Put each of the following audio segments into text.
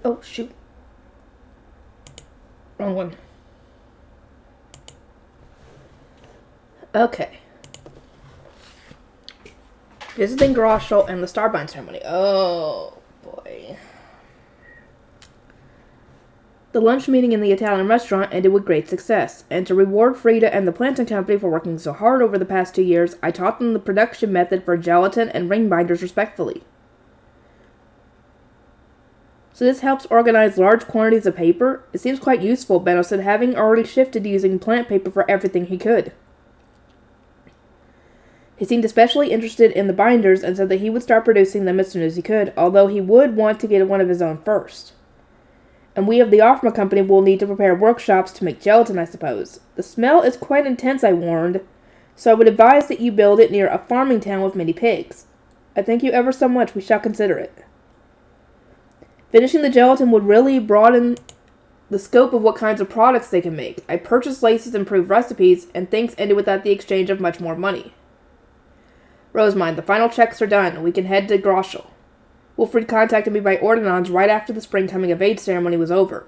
Oh, shoot. Wrong one. Okay. Visiting Groschel and the Starbind ceremony. Oh, boy. The lunch meeting in the Italian restaurant ended with great success, and to reward Frida and the planting company for working so hard over the past 2 years, I taught them the production method for gelatin and ring binders respectfully. So this helps organize large quantities of paper? It seems quite useful, Benno said, having already shifted to using plant paper for everything he could. He seemed especially interested in the binders and said that he would start producing them as soon as he could, although he would want to get one of his own first. And we of the Offma Company will need to prepare workshops to make gelatin, I suppose. The smell is quite intense, I warned, so I would advise that you build it near a farming town with many pigs. I thank you ever so much. We shall consider it. Finishing the gelatin would really broaden the scope of what kinds of products they can make. I purchased laces, improved recipes, and things ended without the exchange of much more money. Rosemine, the final checks are done. We can head to Groschel. Wilfried contacted me by ordinance right after the spring coming-of-age ceremony was over.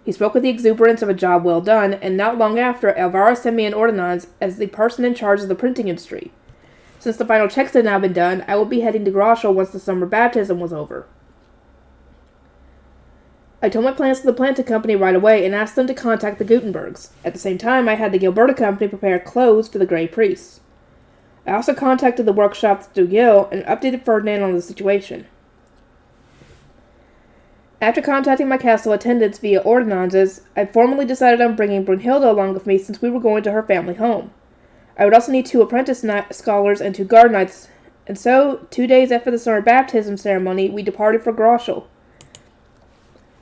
He spoke with the exuberance of a job well done, and not long after, Elvira sent me an ordinance as the person in charge of the printing industry. Since the final checks had now been done, I would be heading to Groschel once the summer baptism was over. I told my plans to the planting company right away and asked them to contact the Gutenbergs. At the same time, I had the Gilberta company prepare clothes for the Grey Priests. I also contacted the workshops to Gil and updated Ferdinand on the situation. After contacting my castle attendants via ordinances, I formally decided on bringing Brunhilde along with me since we were going to her family home. I would also need 2 apprentice scholars and 2 guard knights, and so, 2 days after the summer baptism ceremony, we departed for Groschel.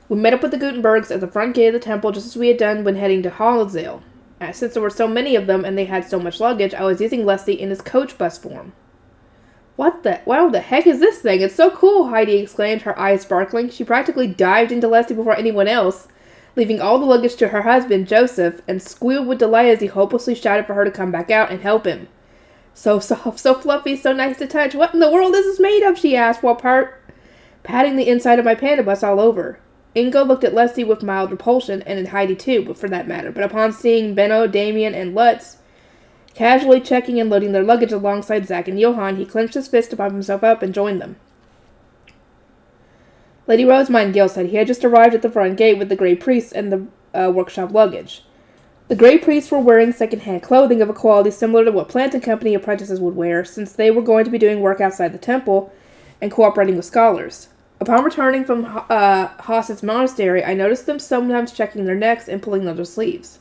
We met up with the Gutenbergs at the front gate of the temple just as we had done when heading to Hollensdale. Since there were so many of them and they had so much luggage, I was using Leslie in his coach bus form. Wow, the heck is this thing? It's so cool, Heidi exclaimed, her eyes sparkling. She practically dived into Leslie before anyone else, leaving all the luggage to her husband, Joseph, and squealed with delight as he hopelessly shouted for her to come back out and help him. So soft, so fluffy, so nice to touch. What in the world is this made of? She asked while patting the inside of my panda bus all over. Ingo looked at Leslie with mild repulsion, and at Heidi too, but for that matter. But upon seeing Benno, Damien, and Lutz casually checking and loading their luggage alongside Zack and Johann, he clenched his fist to pump himself up and joined them. Lady Rosemine, Gil said. He had just arrived at the front gate with the Grey Priests and the workshop luggage. The Grey Priests were wearing second-hand clothing of a quality similar to what Planting Company apprentices would wear, since they were going to be doing work outside the temple and cooperating with scholars. Upon returning from Haas's monastery, I noticed them sometimes checking their necks and pulling their sleeves.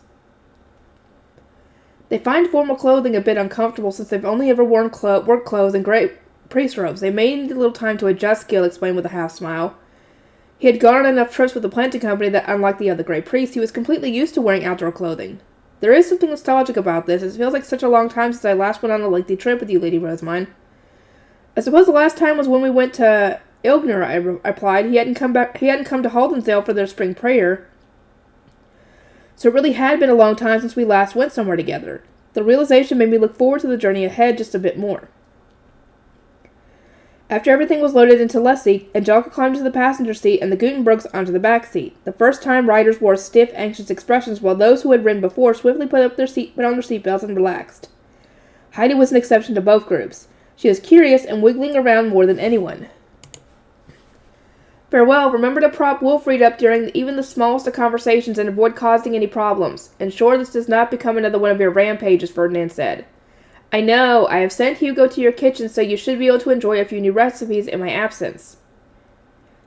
They find formal clothing a bit uncomfortable since they've only ever worn work clothes and Grey Priest robes. They may need a little time to adjust, Gil explained with a half-smile. He had gone on enough trips with the planting company that, unlike the other Grey Priests, he was completely used to wearing outdoor clothing. There is something nostalgic about this. It feels like such a long time since I last went on a lengthy trip with you, Lady Rosemine. I suppose the last time was when we went to Ilgner, I replied. He hadn't come to Haldensdale for their spring prayer. So it really had been a long time since we last went somewhere together. The realization made me look forward to the journey ahead just a bit more. After everything was loaded into Leslie, Angelica climbed to the passenger seat and the Gutenbergs onto the back seat. The first time riders wore stiff, anxious expressions, while those who had ridden before swiftly put on their seatbelts and relaxed. Heidi was an exception to both groups. She was curious and wiggling around more than anyone. Farewell, remember to prop Wilfried up during even the smallest of conversations and avoid causing any problems. Ensure this does not become another one of your rampages, Ferdinand said. I know, I have sent Hugo to your kitchen, so you should be able to enjoy a few new recipes in my absence.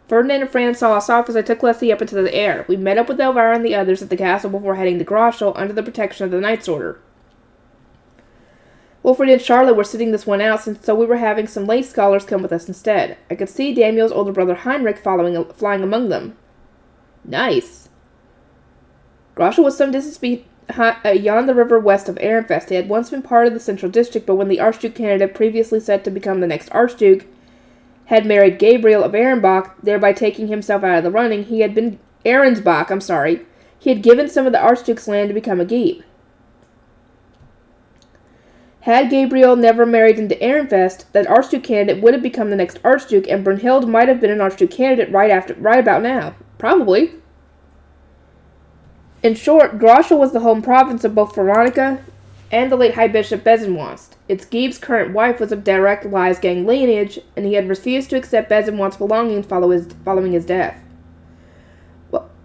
Ferdinand and Fran saw us off as I took Leslie up into the air. We met up with Elvira and the others at the castle before heading to Groschel under the protection of the Knight's Order. Wilfried and Charlotte were sitting this one out, so we were having some lay scholars come with us instead. I could see Daniel's older brother Heinrich flying among them. Nice. Groschel was some distance beyond the river west of Ehrenfest. It had once been part of the central district, but when the Archduke candidate previously set to become the next Archduke had married Gabriel of Ehrenbach, thereby taking himself out of the running, he had given some of the Archduke's land to become a Geeb. Had Gabriel never married into Ehrenfest, that Archduke candidate would have become the next Archduke, and Brunhilde might have been an Archduke candidate right about now. Probably. In short, Grosha was the home province of both Veronica and the late High Bishop Bezenwast. Its Geeb's current wife was of direct Lies gang lineage, and he had refused to accept Bezenwast's belongings following his death.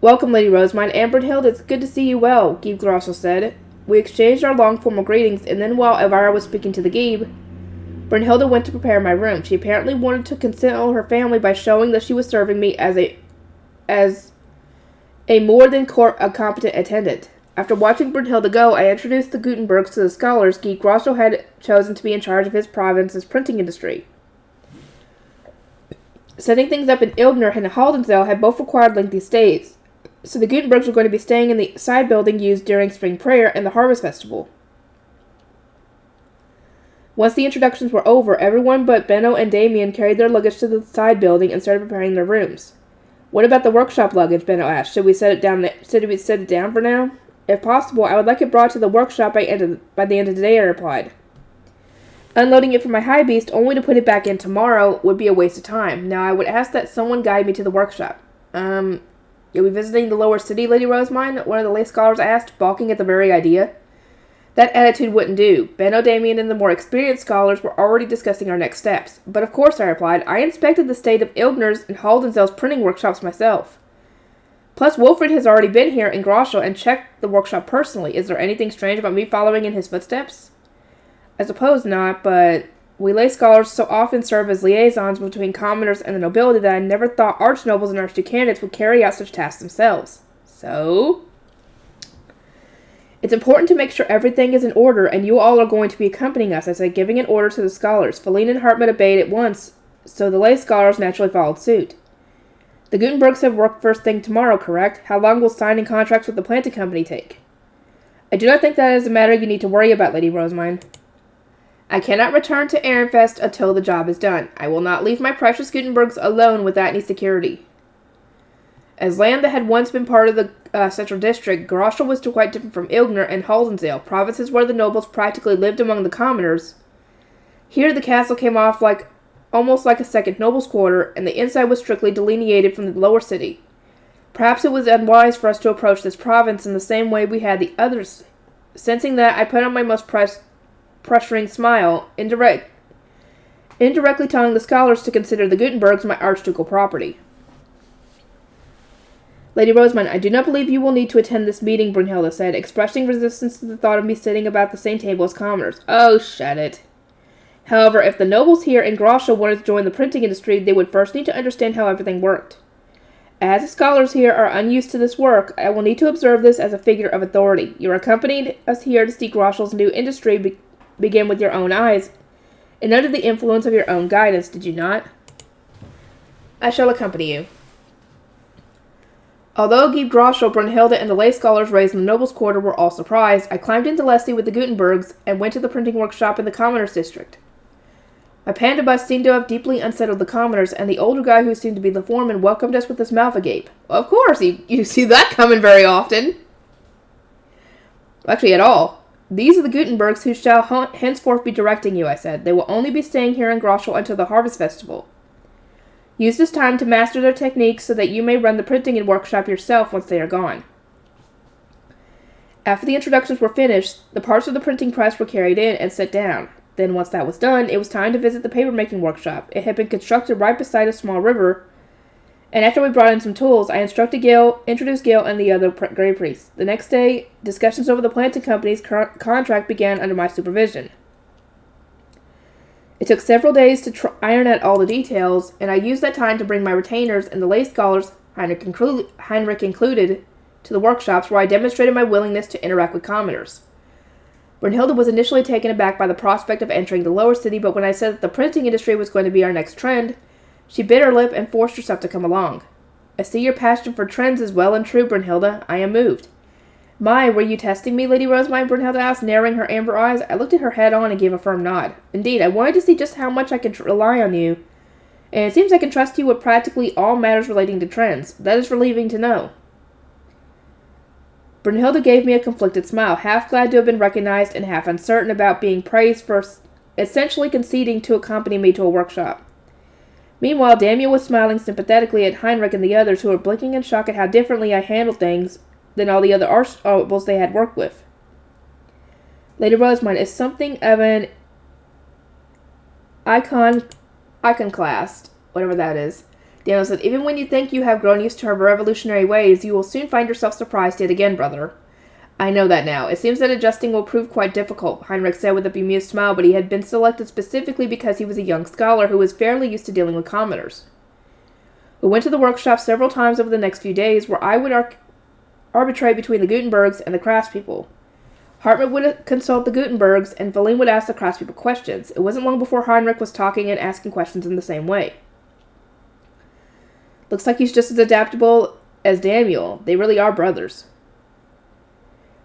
Welcome, Lady Rosemine. And Brunhilde, it's good to see you well, Geeb Grosha said. We exchanged our long formal greetings, and then while Elvira was speaking to the Geeb, Brunhilde went to prepare my room. She apparently wanted to console her family by showing that she was serving me as a more than competent attendant. After watching Brunhilde go, I introduced the Gutenbergs to the scholars Geeb Grosha had chosen to be in charge of his province's printing industry. Setting things up in Ilgner and Haldensdale had both required lengthy stays, so the Gutenbergs were going to be staying in the side building used during spring prayer and the harvest festival. Once the introductions were over, everyone but Benno and Damien carried their luggage to the side building and started preparing their rooms. What about the workshop luggage? Benno asked. Should we set it down for now? If possible, I would like it brought to the workshop by the end of the day, I replied. Unloading it from my high beast only to put it back in tomorrow would be a waste of time. Now I would ask that someone guide me to the workshop. You'll be visiting the lower city, Lady Rosemine? One of the lay scholars asked, balking at the very idea. That attitude wouldn't do. Benno, Damien, and the more experienced scholars were already discussing our next steps. But of course, I replied, I inspected the state of Ilgner's and Haldensdale's printing workshops myself. Plus, Wilfred has already been here in Grosha and checked the workshop personally. Is there anything strange about me following in his footsteps? I suppose not, but we lay scholars so often serve as liaisons between commoners and the nobility that I never thought archnobles and archduke candidates would carry out such tasks themselves. So, it's important to make sure everything is in order, and you all are going to be accompanying us, I said, giving an order to the scholars. Feline and Hartmut obeyed at once, so the lay scholars naturally followed suit. The Gutenbergs have work first thing tomorrow, correct? How long will signing contracts with the planting company take? I do not think that is a matter you need to worry about, Lady Rosemine. I cannot return to Ehrenfest until the job is done. I will not leave my precious Gutenbergs alone without any security. As land that had once been part of the central district, Grosha was quite different from Ilgner and Haldensdale, provinces where the nobles practically lived among the commoners. Here the castle came off almost like a second noble's quarter, and the inside was strictly delineated from the lower city. Perhaps it was unwise for us to approach this province in the same way we had the others. Sensing that, I put on my most pressuring smile, indirectly telling the scholars to consider the Gutenbergs my archducal property. Lady Rosemine, I do not believe you will need to attend this meeting, Brunhilde said, expressing resistance to the thought of me sitting about the same table as commoners. Oh, shut it. However, if the nobles here in Grosha wanted to join the printing industry, they would first need to understand how everything worked. As the scholars here are unused to this work, I will need to observe this as a figure of authority. You accompanied us here to see Grosha's new industry begin with your own eyes, and under the influence of your own guidance, did you not? I shall accompany you. Although Geeb Grosha, Brunhilde, and the lay scholars raised in the nobles' quarter were all surprised, I climbed into Leslie with the Gutenbergs and went to the printing workshop in the commoners' district. My panda bus seemed to have deeply unsettled the commoners, and the older guy who seemed to be the foreman welcomed us with his mouth agape. Well, of course, you see that coming very often. Actually, at all. These are the Gutenbergs who shall henceforth be directing you, I said. They will only be staying here in Grosha until the harvest festival. Use this time to master their techniques so that you may run the printing and workshop yourself once they are gone. After the introductions were finished, the parts of the printing press were carried in and set down. Then, once that was done, it was time to visit the paper-making workshop. It had been constructed right beside a small river, and after we brought in some tools, I instructed introduced Gale and the other Grey Priests. The next day, discussions over the planting company's contract began under my supervision. It took several days to iron out all the details, and I used that time to bring my retainers and the lay scholars, Heinrich included, to the workshops where I demonstrated my willingness to interact with commoners. Brunhilde was initially taken aback by the prospect of entering the lower city, but when I said that the printing industry was going to be our next trend, she bit her lip and forced herself to come along. I see your passion for trends is well and true, Brunhilde. I am moved. My, were you testing me, Lady Rosemine? Brunhilde asked, narrowing her amber eyes. I looked at her head on and gave a firm nod. Indeed, I wanted to see just how much I could rely on you, and it seems I can trust you with practically all matters relating to trends. That is relieving to know. Brunhilde gave me a conflicted smile, half glad to have been recognized and half uncertain about being praised for essentially conceding to accompany me to a workshop. Meanwhile, Daniel was smiling sympathetically at Heinrich and the others, who were blinking in shock at how differently I handled things than all the other archivals they had worked with. Lady Rosamund is something of an iconoclast, whatever that is. Daniel said, even when you think you have grown used to her revolutionary ways, you will soon find yourself surprised yet again, brother. I know that now. It seems that adjusting will prove quite difficult, Heinrich said with a bemused smile, but he had been selected specifically because he was a young scholar who was fairly used to dealing with commoners. We went to the workshop several times over the next few days, where I would arbitrate between the Gutenbergs and the craftspeople. Hartmut would consult the Gutenbergs, and Valine would ask the craftspeople questions. It wasn't long before Heinrich was talking and asking questions in the same way. Looks like he's just as adaptable as Daniel. They really are brothers.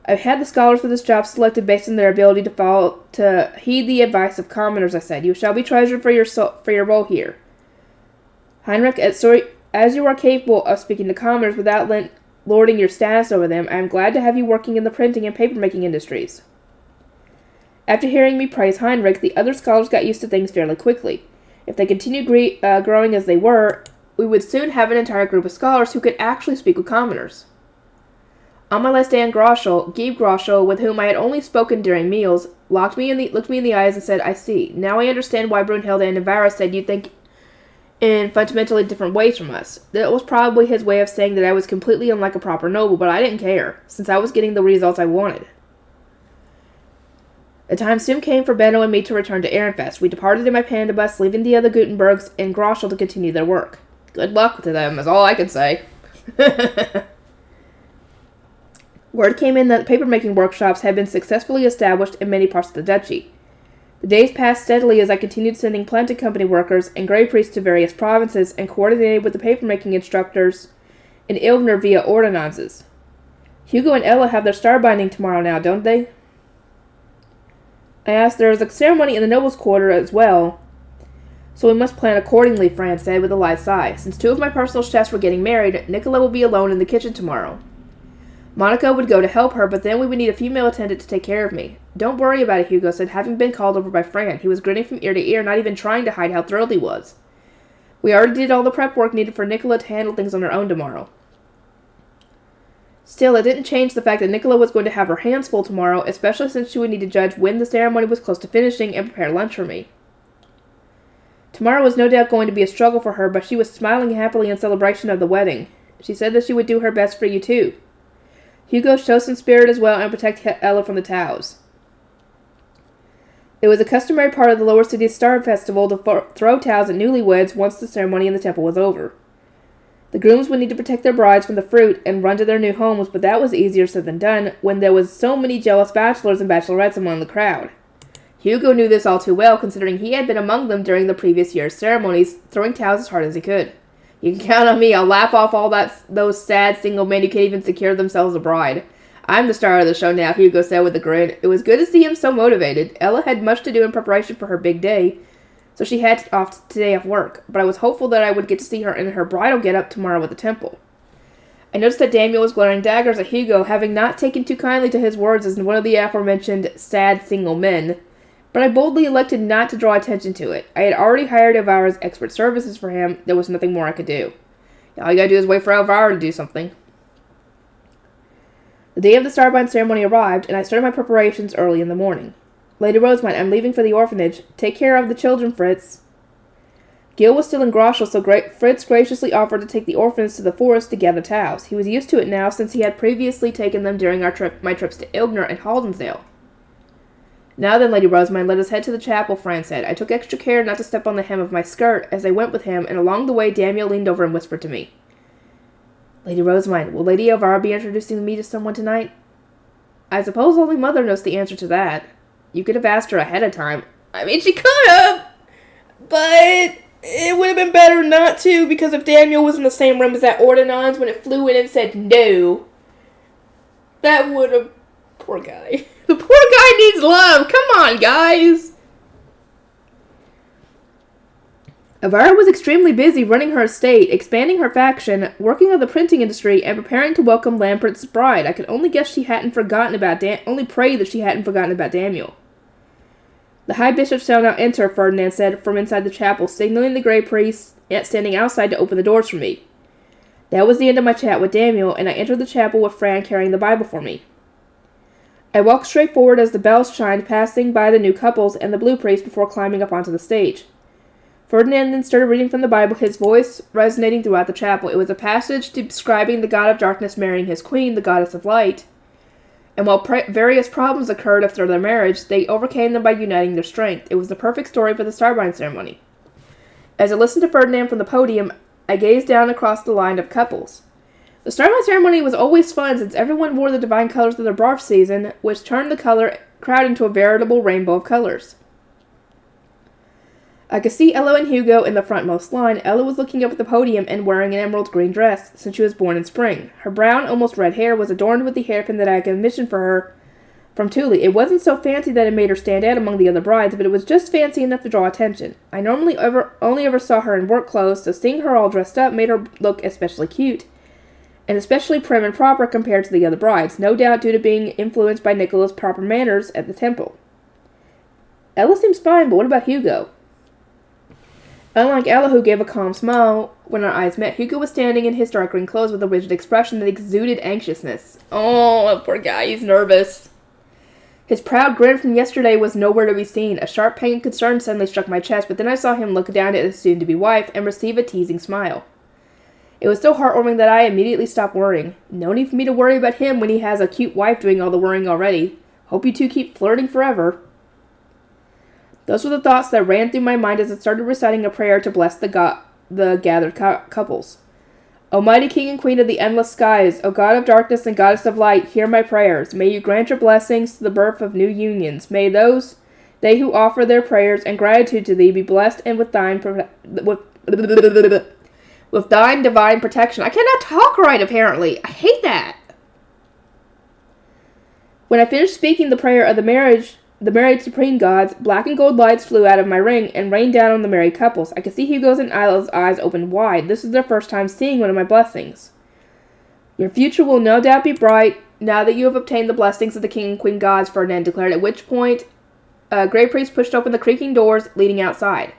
I've had the scholars for this job selected based on their ability to heed the advice of commoners, I said. You shall be treasured for your role here. Heinrich, as you are capable of speaking to commoners without lording your status over them, I am glad to have you working in the printing and papermaking industries. After hearing me praise Heinrich, the other scholars got used to things fairly quickly. If they continued growing as they were, we would soon have an entire group of scholars who could actually speak with commoners. On my last day in Groschel, Gabe Groschel, with whom I had only spoken during meals, looked me in the eyes and said, I see. Now I understand why Brunhilde and Navarra said you think in fundamentally different ways from us. That was probably his way of saying that I was completely unlike a proper noble, but I didn't care, since I was getting the results I wanted. The time soon came for Benno and me to return to Ehrenfest. We departed in my panda bus, leaving the other Gutenbergs in Groschel to continue their work. Good luck to them, is all I can say. Word came in that papermaking workshops had been successfully established in many parts of the duchy. The days passed steadily as I continued sending planting company workers and grey priests to various provinces and coordinated with the papermaking instructors in Ilgner via ordinances. Hugo and Ella have their star binding tomorrow now, don't they? I asked. There is a ceremony in the nobles' quarter as well, so we must plan accordingly, Fran said with a light sigh. Since 2 of my personal chefs were getting married, Nicola will be alone in the kitchen tomorrow. Monica would go to help her, but then we would need a female attendant to take care of me. Don't worry about it, Hugo said, having been called over by Fran. He was grinning from ear to ear, not even trying to hide how thrilled he was. We already did all the prep work needed for Nicola to handle things on her own tomorrow. Still, it didn't change the fact that Nicola was going to have her hands full tomorrow, especially since she would need to judge when the ceremony was close to finishing and prepare lunch for me. Tomorrow was no doubt going to be a struggle for her, but she was smiling happily in celebration of the wedding. She said that she would do her best for you, too. Hugo, show some spirit as well and protect Ella from the Taus. It was a customary part of the Lower City's Star Festival to throw Taus at newlyweds once the ceremony in the temple was over. The grooms would need to protect their brides from the fruit and run to their new homes, but that was easier said than done when there was so many jealous bachelors and bachelorettes among the crowd. Hugo knew this all too well, considering he had been among them during the previous year's ceremonies, throwing Taus as hard as he could. You can count on me. I'll laugh off all those sad single men who can't even secure themselves a bride. I'm the star of the show now, Hugo said with a grin. It was good to see him so motivated. Ella had much to do in preparation for her big day, so she had today off work, but I was hopeful that I would get to see her in her bridal get-up tomorrow at the temple. I noticed that Daniel was glaring daggers at Hugo, having not taken too kindly to his words as one of the aforementioned sad single men, but I boldly elected not to draw attention to it. I had already hired Elvira's expert services for him. There was nothing more I could do. All you gotta do is wait for Elvira to do something. The day of the Starbind ceremony arrived, and I started my preparations early in the morning. Lady Rosamund, I'm leaving for the orphanage. Take care of the children, Fritz. Gil was still in Groschel, so Fritz graciously offered to take the orphans to the forest to gather Taus. He was used to it now, since he had previously taken them during my trips to Ilgner and Haldensdale. Now then, Lady Rosamund, let us head to the chapel, Fran said. I took extra care not to step on the hem of my skirt as I went with him, and along the way Daniel leaned over and whispered to me. Lady Rosamund, will Lady Elvira be introducing me to someone tonight? I suppose only Mother knows the answer to that. You could have asked her ahead of time. I mean, she could have, but it would have been better not to, because if Daniel was in the same room as that ordinance when it flew in and said no, that would have... Poor guy. The poor guy needs love. Come on, guys. Elvira was extremely busy running her estate, expanding her faction, working on the printing industry, and preparing to welcome Lambert's bride. I could only guess she hadn't forgotten about only pray that she hadn't forgotten about Daniel. The High Bishop shall now enter, Ferdinand said from inside the chapel, signaling the Grey Priest standing outside to open the doors for me. That was the end of my chat with Daniel, and I entered the chapel with Fran carrying the Bible for me. I walked straight forward as the bells chimed, passing by the new couples and the Blue Priest before climbing up onto the stage. Ferdinand then started reading from the Bible, his voice resonating throughout the chapel. It was a passage describing the god of darkness marrying his queen, the goddess of light. And while various problems occurred after their marriage, they overcame them by uniting their strength. It was the perfect story for the Starbind ceremony. As I listened to Ferdinand from the podium, I gazed down across the line of couples. The Starbind ceremony was always fun since everyone wore the divine colors of their birth season, which turned the crowd into a veritable rainbow of colors. I could see Ella and Hugo in the frontmost line. Ella was looking up at the podium and wearing an emerald green dress, since she was born in spring. Her brown, almost red hair was adorned with the hairpin that I had commissioned for her from Thule. It wasn't so fancy that it made her stand out among the other brides, but it was just fancy enough to draw attention. I only ever saw her in work clothes, so seeing her all dressed up made her look especially cute, and especially prim and proper compared to the other brides, no doubt due to being influenced by Nicola's proper manners at the temple. Ella seems fine, but what about Hugo? Unlike Ella, who gave a calm smile when our eyes met, Hugo was standing in his dark green clothes with a rigid expression that exuded anxiousness. Oh, poor guy, he's nervous. His proud grin from yesterday was nowhere to be seen. A sharp pang of concern suddenly struck my chest, but then I saw him look down at his soon-to-be wife and receive a teasing smile. It was so heartwarming that I immediately stopped worrying. No need for me to worry about him when he has a cute wife doing all the worrying already. Hope you two keep flirting forever. Those were the thoughts that ran through my mind as I started reciting a prayer to bless the gathered couples. Almighty King and Queen of the endless skies, O God of darkness and Goddess of light, hear my prayers. May you grant your blessings to the birth of new unions. May they who offer their prayers and gratitude to thee be blessed and with thine divine protection. I cannot talk right, apparently. I hate that. When I finished speaking the prayer of the married supreme gods, black and gold lights flew out of my ring and rained down on the married couples. I could see Hugo's and Isla's eyes opened wide. This is their first time seeing one of my blessings. Your future will no doubt be bright now that you have obtained the blessings of the king and queen gods, Ferdinand declared, at which point Grey Priest pushed open the creaking doors leading outside.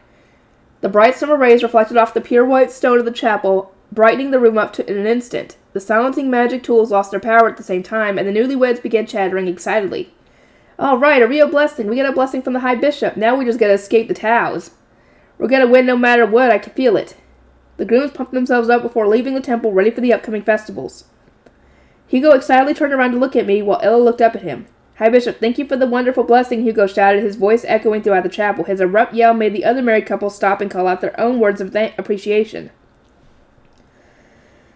The bright summer rays reflected off the pure white stone of the chapel, brightening the room up in an instant. The silencing magic tools lost their power at the same time, and the newlyweds began chattering excitedly. All right, a real blessing. We got a blessing from the High Bishop. Now we just gotta escape the Taos. We're gonna win no matter what. I can feel it. The grooms pumped themselves up before leaving the temple, ready for the upcoming festivals. Hugo excitedly turned around to look at me, while Ella looked up at him. High Bishop, thank you for the wonderful blessing, Hugo shouted, his voice echoing throughout the chapel. His abrupt yell made the other married couple stop and call out their own words of appreciation.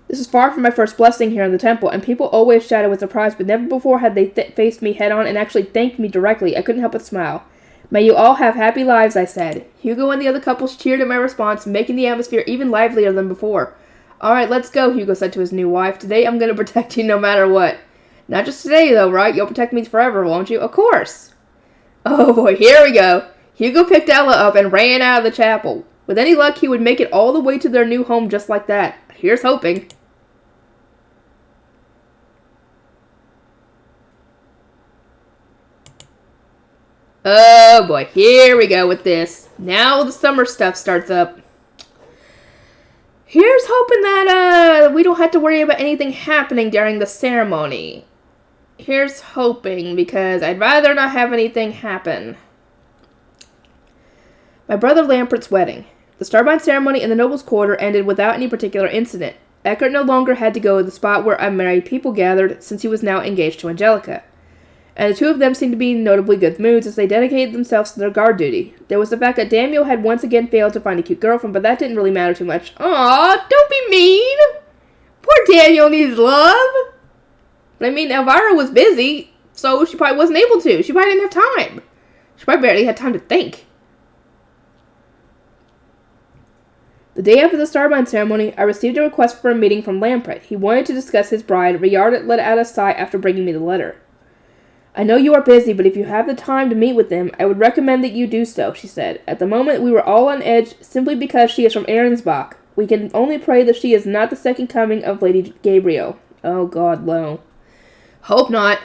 This is far from my first blessing here in the temple, and people always shouted with surprise, but never before had they faced me head-on and actually thanked me directly. I couldn't help but smile. May you all have happy lives, I said. Hugo and the other couples cheered at my response, making the atmosphere even livelier than before. All right, let's go, Hugo said to his new wife. Today I'm going to protect you no matter what. Not just today, though, right? You'll protect me forever, won't you? Of course. Oh, boy, here we go. Hugo picked Ella up and ran out of the chapel. With any luck, he would make it all the way to their new home just like that. Here's hoping. Oh boy, here we go with this. Now the summer stuff starts up. Here's hoping that we don't have to worry about anything happening during the ceremony. Here's hoping, because I'd rather not have anything happen. My brother Lampert's wedding. The Starbind ceremony in the Noble's Quarter ended without any particular incident. Eckert no longer had to go to the spot where unmarried people gathered, since he was now engaged to Angelica. And the two of them seemed to be in notably good moods as they dedicated themselves to their guard duty. There was the fact that Daniel had once again failed to find a cute girlfriend, but that didn't really matter too much. Aw, don't be mean! Poor Daniel needs love! But I mean, Elvira was busy, so she probably wasn't able to. She probably didn't have time. She probably barely had time to think. The day after the Starbind ceremony, I received a request for a meeting from Lampret. He wanted to discuss his bride. Rayard let out a sigh after bringing me the letter. I know you are busy, but if you have the time to meet with them, I would recommend that you do so, she said. At the moment, we were all on edge simply because she is from Ahrensbach. We can only pray that she is not the second coming of Lady Gabriel. Oh, God, no. Hope not.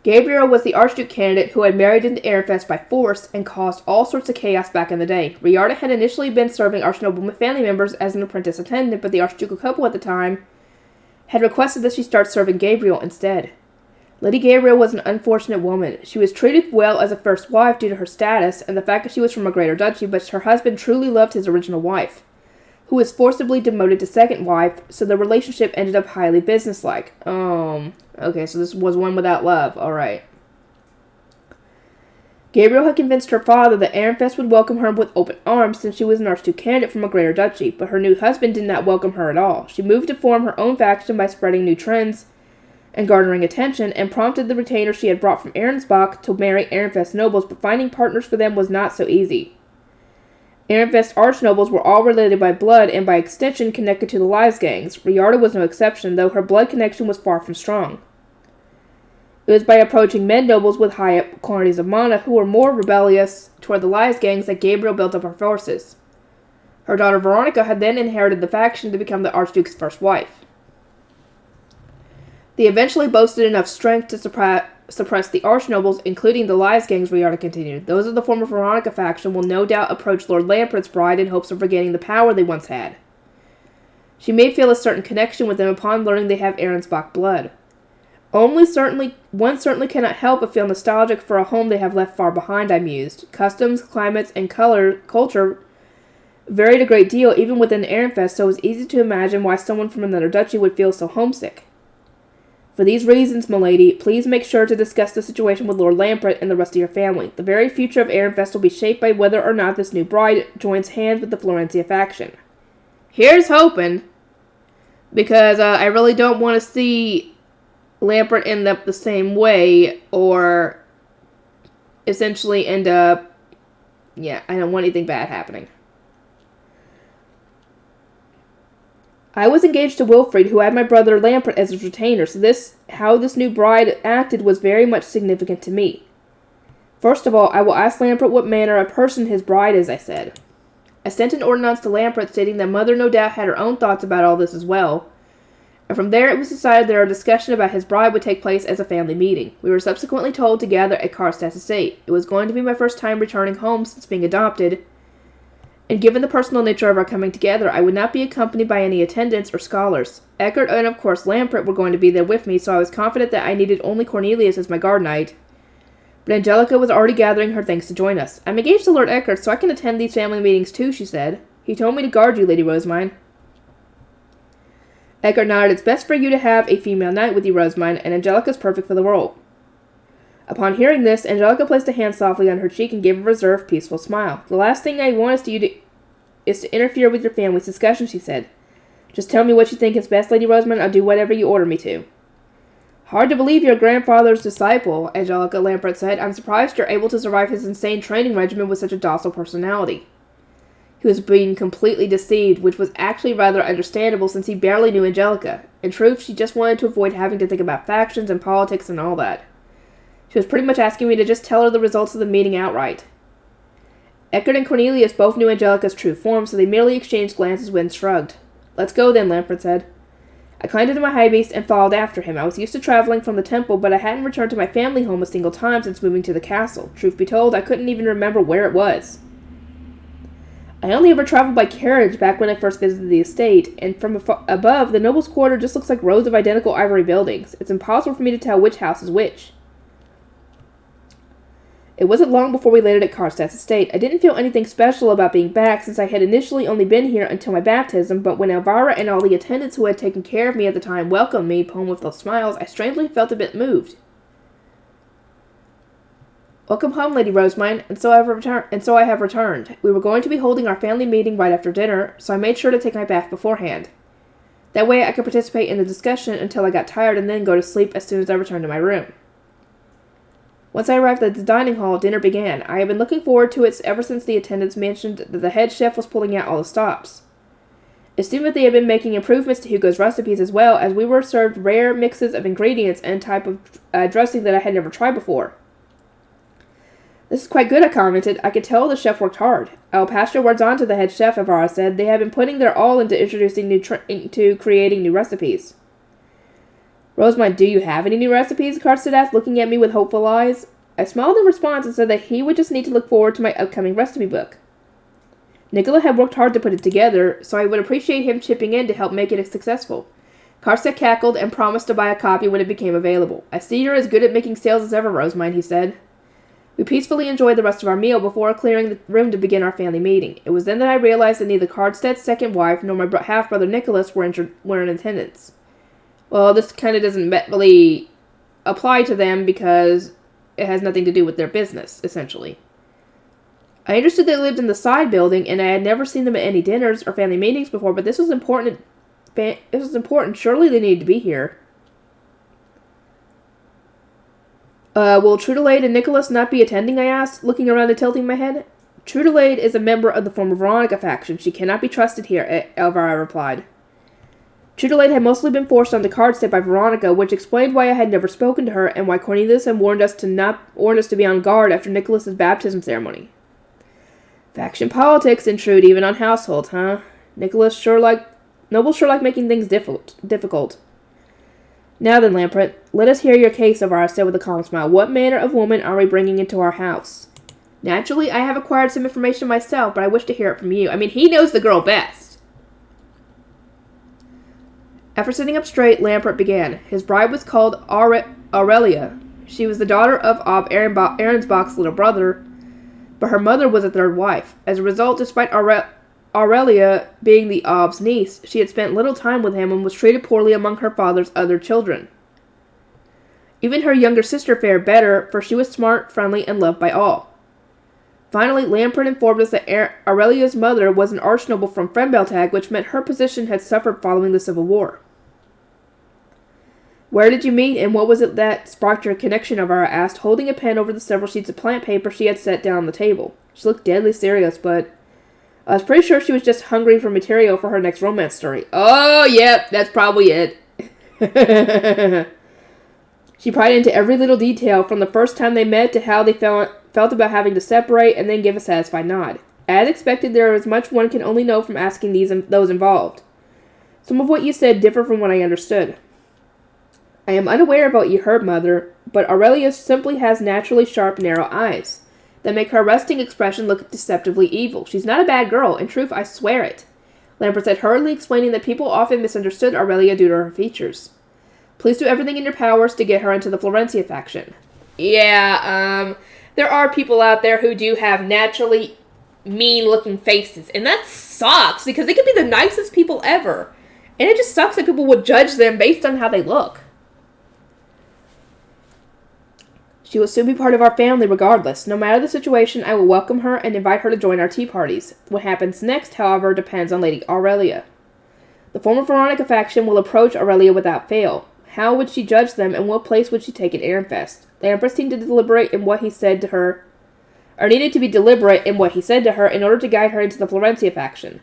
Gabriel was the Archduke candidate who had married into Ehrenfest by force and caused all sorts of chaos back in the day. Riarda had initially been serving Archnobleman family members as an apprentice attendant, but the Archducal couple at the time had requested that she start serving Gabriel instead. Lady Gabriel was an unfortunate woman. She was treated well as a first wife due to her status and the fact that she was from a greater duchy, but her husband truly loved his original wife, who was forcibly demoted to second wife, so the relationship ended up highly businesslike. Okay, so this was one without love. Alright. Gabriel had convinced her father that Ehrenfest would welcome her with open arms since she was an Archduke candidate from a greater duchy, but her new husband did not welcome her at all. She moved to form her own faction by spreading new trends and garnering attention, and prompted the retainers she had brought from Arensbach to marry Ehrenfest nobles, but finding partners for them was not so easy. Ehrenfest archnobles were all related by blood and by extension connected to the Lies gangs. Riarda was no exception, though her blood connection was far from strong. It was by approaching men nobles with high quantities of mana who were more rebellious toward the Lies gangs that Gabriel built up her forces. Her daughter Veronica had then inherited the faction to become the Archduke's first wife. They eventually boasted enough strength to suppress the archnobles, including the Lies gangs, Riarda continued. Those of the former Veronica faction will no doubt approach Lord Lampert's bride in hopes of regaining the power they once had. She may feel a certain connection with them upon learning they have Arensbach blood. One certainly cannot help but feel nostalgic for a home they have left far behind, I mused. Customs, climates, and culture varied a great deal even within Ehrenfest, so it was easy to imagine why someone from another duchy would feel so homesick. For these reasons, milady, please make sure to discuss the situation with Lord Lampert and the rest of your family. The very future of Ehrenfest will be shaped by whether or not this new bride joins hands with the Florencia faction. Here's hoping, because I really don't want to see Lampert end up the same way, or essentially end up, I don't want anything bad happening. I was engaged to Wilfrid, who had my brother Lampert as his retainer, so how this new bride acted was very much significant to me. First of all, I will ask Lampert what manner of person his bride is, I said. I sent an ordinance to Lampert stating that Mother no doubt had her own thoughts about all this as well, and from there it was decided that our discussion about his bride would take place as a family meeting. We were subsequently told to gather at Karstad's estate. It was going to be my first time returning home since being adopted, and given the personal nature of our coming together, I would not be accompanied by any attendants or scholars. Eckert and, of course, Lampert were going to be there with me, so I was confident that I needed only Cornelius as my guard knight. But Angelica was already gathering her things to join us. I'm engaged to Lord Eckert, so I can attend these family meetings too, she said. He told me to guard you, Lady Rosemine. Eckert nodded. It's best for you to have a female knight with you, Rosemine, and Angelica's perfect for the role. Upon hearing this, Angelica placed a hand softly on her cheek and gave a reserved, peaceful smile. The last thing I want is to interfere with your family's discussion, she said. Just tell me what you think is best, Lady Rosamund. I'll do whatever you order me to. Hard to believe you're grandfather's disciple, Angelica Lampert said. I'm surprised you're able to survive his insane training regimen with such a docile personality. He was being completely deceived, which was actually rather understandable since he barely knew Angelica. In truth, she just wanted to avoid having to think about factions and politics and all that. She was pretty much asking me to just tell her the results of the meeting outright. Eckert and Cornelius both knew Angelica's true form, so they merely exchanged glances and shrugged. Let's go then, Lampert said. I climbed into my high beast and followed after him. I was used to traveling from the temple, but I hadn't returned to my family home a single time since moving to the castle. Truth be told, I couldn't even remember where it was. I only ever traveled by carriage back when I first visited the estate, and from above, the noble's quarter just looks like rows of identical ivory buildings. It's impossible for me to tell which house is which. It wasn't long before we landed at Karstad's estate. I didn't feel anything special about being back, since I had initially only been here until my baptism, but when Elvira and all the attendants who had taken care of me at the time welcomed me, home with those smiles, I strangely felt a bit moved. Welcome home, Lady Rosemine, and so I have returned. We were going to be holding our family meeting right after dinner, so I made sure to take my bath beforehand. That way I could participate in the discussion until I got tired and then go to sleep as soon as I returned to my room. Once I arrived at the dining hall, dinner began. I had been looking forward to it ever since the attendants mentioned that the head chef was pulling out all the stops. It seemed that they had been making improvements to Hugo's recipes as well, as we were served rare mixes of ingredients and a type of dressing that I had never tried before. This is quite good, I commented. I could tell the chef worked hard. I'll pass your words on to the head chef, Elvira said. They have been putting their all into creating new recipes. Rosamund, do you have any new recipes? Karstead asked, looking at me with hopeful eyes. I smiled in response and said that he would just need to look forward to my upcoming recipe book. Nicola had worked hard to put it together, so I would appreciate him chipping in to help make it successful. Karstead cackled and promised to buy a copy when it became available. I see you're as good at making sales as ever, Rosamund, he said. We peacefully enjoyed the rest of our meal before clearing the room to begin our family meeting. It was then that I realized that neither Karsted's second wife nor my half-brother Nicholas were in attendance. Well, this kind of doesn't really apply to them because it has nothing to do with their business, essentially. I understood they lived in the side building, and I had never seen them at any dinners or family meetings before, but this was important. Surely they needed to be here. Will Trudelade and Nicholas not be attending, I asked, looking around and tilting my head. Trudelade is a member of the former Veronica faction. She cannot be trusted here, Elvira replied. Trudelade had mostly been forced onto Karstead by Veronica, which explained why I had never spoken to her and why Cornelius had warned us to be on guard after Nicholas's baptism ceremony. Faction politics intrude even on households, huh? Nobles sure like making things difficult. Now then, Lamprey, let us hear your case, Elvira said with a calm smile. What manner of woman are we bringing into our house? Naturally, I have acquired some information myself, but I wish to hear it from you. I mean, he knows the girl best. After sitting up straight, Lamprey began. His bride was called Aurelia. She was the daughter of Ob Arensbach's little brother, but her mother was a third wife. As a result, despite Aurelia being the Ob's niece, she had spent little time with him and was treated poorly among her father's other children. Even her younger sister fared better, for she was smart, friendly, and loved by all. Finally, Lamprey informed us that Aurelia's mother was an archnoble from Frembeltag, which meant her position had suffered following the Civil War. Where did you meet, and what was it that sparked your connection? Elvira asked, holding a pen over the several sheets of plant paper she had set down on the table. She looked deadly serious, but I was pretty sure she was just hungry for material for her next romance story. Oh, yep, that's probably it. She pried into every little detail, from the first time they met to how they felt about having to separate, and then give a satisfied nod. As expected, there is much one can only know from asking those involved. Some of what you said differ from what I understood. I am unaware of what you heard, Mother, but Aurelia simply has naturally sharp, narrow eyes that make her resting expression look deceptively evil. She's not a bad girl. In truth, I swear it. Lambert said, hurriedly explaining that people often misunderstood Aurelia due to her features. Please do everything in your powers to get her into the Florencia faction. Yeah, there are people out there who do have naturally mean-looking faces, and that sucks, because they could be the nicest people ever. And it just sucks that people would judge them based on how they look. She will soon be part of our family regardless. No matter the situation, I will welcome her and invite her to join our tea parties. What happens next, however, depends on Lady Aurelia. The former Veronica faction will approach Aurelia without fail. How would she judge them, and what place would she take at Ehrenfest? Lambert seemed to deliberate in what he said to her, or needed to be deliberate in what he said to her in order to guide her into the Florencia faction.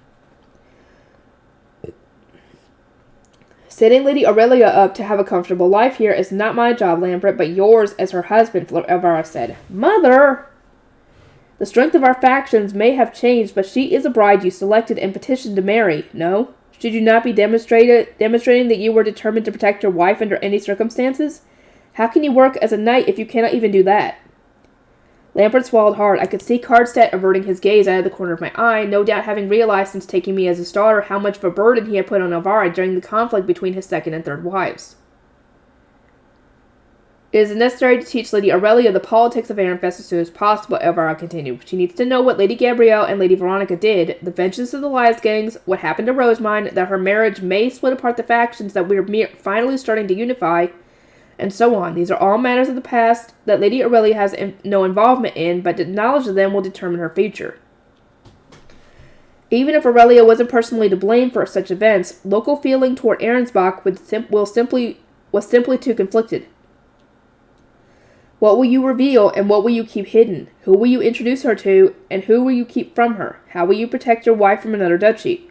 Setting Lady Aurelia up to have a comfortable life here is not my job, Lambert, but yours as her husband, Elvira said. Mother! The strength of our factions may have changed, but she is a bride you selected and petitioned to marry, no? Should you not be demonstrating that you were determined to protect your wife under any circumstances? How can you work as a knight if you cannot even do that? Lambert swallowed hard. I could see Karstedt averting his gaze out of the corner of my eye, no doubt having realized since taking me as his daughter how much of a burden he had put on Elvira during the conflict between his second and third wives. It is necessary to teach Lady Aurelia the politics of Ehrenfest as soon as possible, Elvira continued. She needs to know what Lady Gabrielle and Lady Veronica did, the vengeance of the Lies gangs, what happened to Rosamund, that her marriage may split apart the factions that we are finally starting to unify, and so on. These are all matters of the past that Lady Aurelia has no involvement in, but the knowledge of them will determine her future. Even if Aurelia wasn't personally to blame for such events, local feeling toward Arensbach was simply too conflicted. What will you reveal, and what will you keep hidden? Who will you introduce her to, and who will you keep from her? How will you protect your wife from another duchy?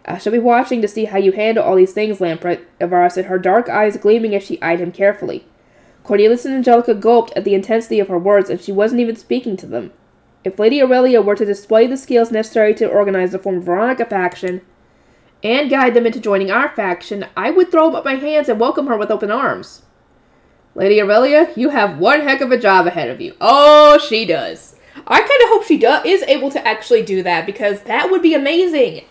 I shall be watching to see how you handle all these things, Lamprey, Elvira said, her dark eyes gleaming as she eyed him carefully. Cornelius and Angelica gulped at the intensity of her words, and she wasn't even speaking to them. If Lady Aurelia were to display the skills necessary to organize the former Veronica faction, and guide them into joining our faction, I would throw up my hands and welcome her with open arms. Lady Aurelia, you have one heck of a job ahead of you. Oh, she does. I kind of hope she is able to actually do that, because that would be amazing.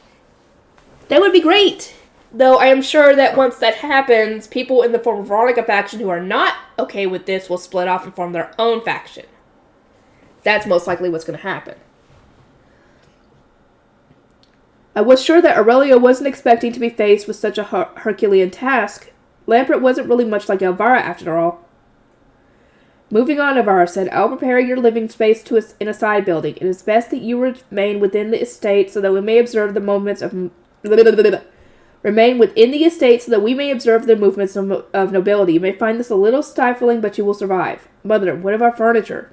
That would be great. Though I am sure that once that happens, people in the former Veronica faction who are not okay with this will split off and form their own faction. That's most likely what's going to happen. I was sure that Aurelia wasn't expecting to be faced with such a Herculean task. Lampert wasn't really much like Elvira after all. Moving on, Elvira said, I'll prepare your living space in a side building. It is best that you remain within the estate so that we may observe the movements of... Remain within the estate so that we may observe the movements of nobility. You may find this a little stifling, but you will survive. Mother, what of our furniture?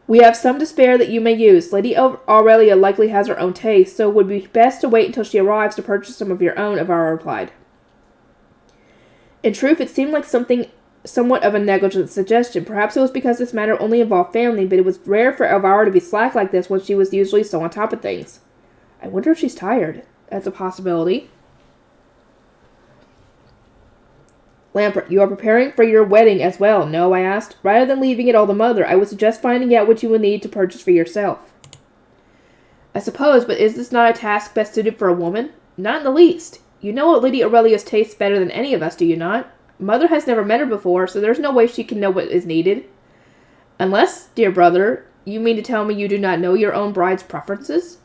We have some to spare that you may use. Lady Aurelia likely has her own taste, so it would be best to wait until she arrives to purchase some of your own, Elvira replied. In truth, it seemed like somewhat of a negligent suggestion. Perhaps it was because this matter only involved family, but it was rare for Elvira to be slack like this when she was usually so on top of things. I wonder if she's tired. That's a possibility. Lampert, you are preparing for your wedding as well, no? I asked. Rather than leaving it all to Mother, I would suggest finding out what you will need to purchase for yourself. I suppose, but is this not a task best suited for a woman? Not in the least. You know what Lady Aurelia's tastes better than any of us, do you not? Mother has never met her before, so there's no way she can know what is needed. Unless, dear brother, you mean to tell me you do not know your own bride's preferences?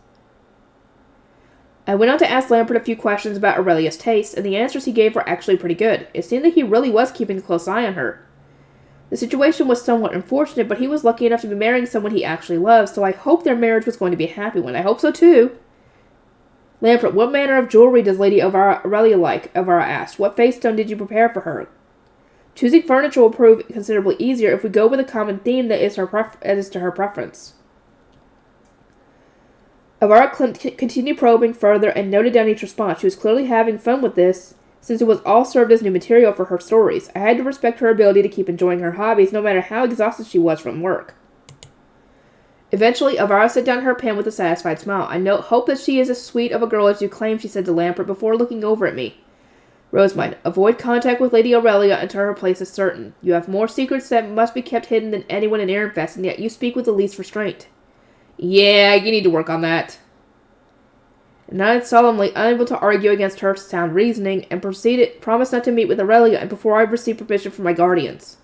I went on to ask Lampert a few questions about Aurelia's tastes, and the answers he gave were actually pretty good. It seemed that he really was keeping a close eye on her. The situation was somewhat unfortunate, but he was lucky enough to be marrying someone he actually loved, so I hoped their marriage was going to be a happy one. I hope so, too. Lampert, what manner of jewelry does Lady Aurelia like? Elvira asked. What face stone did you prepare for her? Choosing furniture will prove considerably easier if we go with a common theme that is to her preference. Elvira continued probing further and noted down each response. She was clearly having fun with this, since it was all served as new material for her stories. I had to respect her ability to keep enjoying her hobbies, no matter how exhausted she was from work. Eventually, Elvira set down her pen with a satisfied smile. I hope that she is as sweet of a girl as you claim, she said to Lampert before looking over at me. Rosamund, avoid contact with Lady Aurelia until her place is certain. You have more secrets that must be kept hidden than anyone in Ironfest, and yet you speak with the least restraint. Yeah, you need to work on that. And nodded solemnly, unable to argue against her sound reasoning, and promised not to meet with Aurelia before I received permission from my guardians.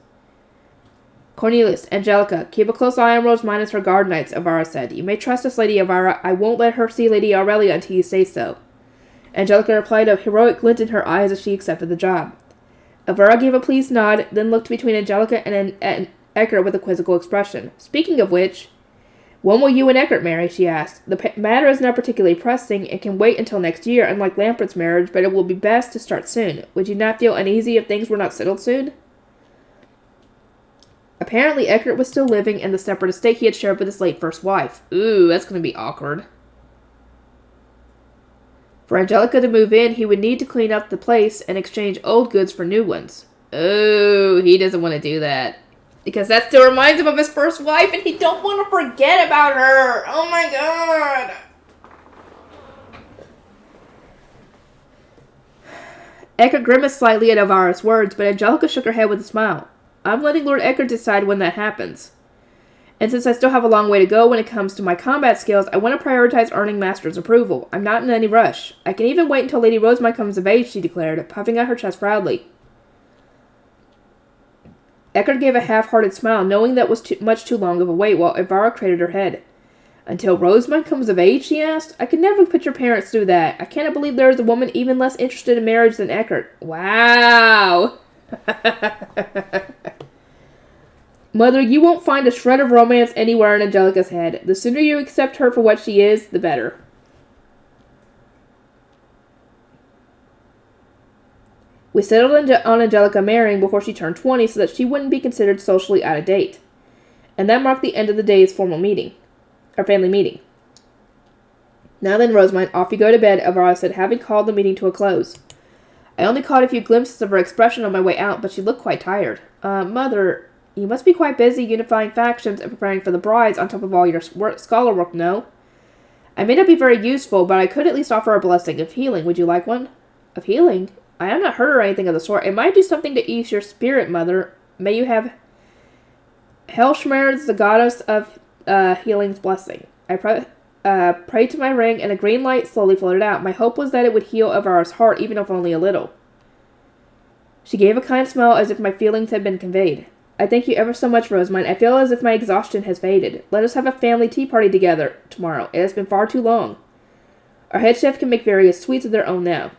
Cornelius, Angelica, keep a close eye on Rosamund as her guard knights, Elvira said. You may trust us, Lady Elvira. I won't let her see Lady Aurelia until you say so. Angelica replied, a heroic glint in her eyes as she accepted the job. Elvira gave a pleased nod, then looked between Angelica and Eckert with a quizzical expression. Speaking of which, when will you and Eckert marry? She asked. The matter is not particularly pressing and can wait until next year, unlike Lampert's marriage, but it will be best to start soon. Would you not feel uneasy if things were not settled soon? Apparently, Eckert was still living in the separate estate he had shared with his late first wife. Ooh, that's going to be awkward. For Angelica to move in, he would need to clean up the place and exchange old goods for new ones. Oh, he doesn't want to do that. Because that still reminds him of his first wife, and he don't want to forget about her. Oh my god. Eckert grimaced slightly at Elvira's words, but Angelica shook her head with a smile. I'm letting Lord Eckert decide when that happens. And since I still have a long way to go when it comes to my combat skills, I want to prioritize earning Master's approval. I'm not in any rush. I can even wait until Lady Rosamund comes of age, she declared, puffing out her chest proudly. Eckert gave a half-hearted smile, knowing that was much too long of a wait, while Elvira cratered her head. Until Rosamund comes of age, she asked? I could never put your parents through that. I cannot believe there is a woman even less interested in marriage than Eckert. Wow! Mother, you won't find a shred of romance anywhere in Angelica's head. The sooner you accept her for what she is, the better. We settled on Angelica marrying before she turned 20 so that she wouldn't be considered socially out of date. And that marked the end of the day's formal meeting. Our family meeting. Now then, Rosamund, off you go to bed, Elvira said, having called the meeting to a close. I only caught a few glimpses of her expression on my way out, but she looked quite tired. Mother, you must be quite busy unifying factions and preparing for the brides on top of all your scholar work, no? I may not be very useful, but I could at least offer a blessing of healing. Would you like one? Of healing? I am not hurt or anything of the sort. It might do something to ease your spirit, Mother. May you have Helshmer's, the goddess of healing's blessing. I prayed to my ring, and a green light slowly floated out. My hope was that it would heal Avara's heart, even if only a little. She gave a kind smile as if my feelings had been conveyed. I thank you ever so much, Rosamund. I feel as if my exhaustion has faded. Let us have a family tea party together tomorrow. It has been far too long. Our head chef can make various sweets of their own now.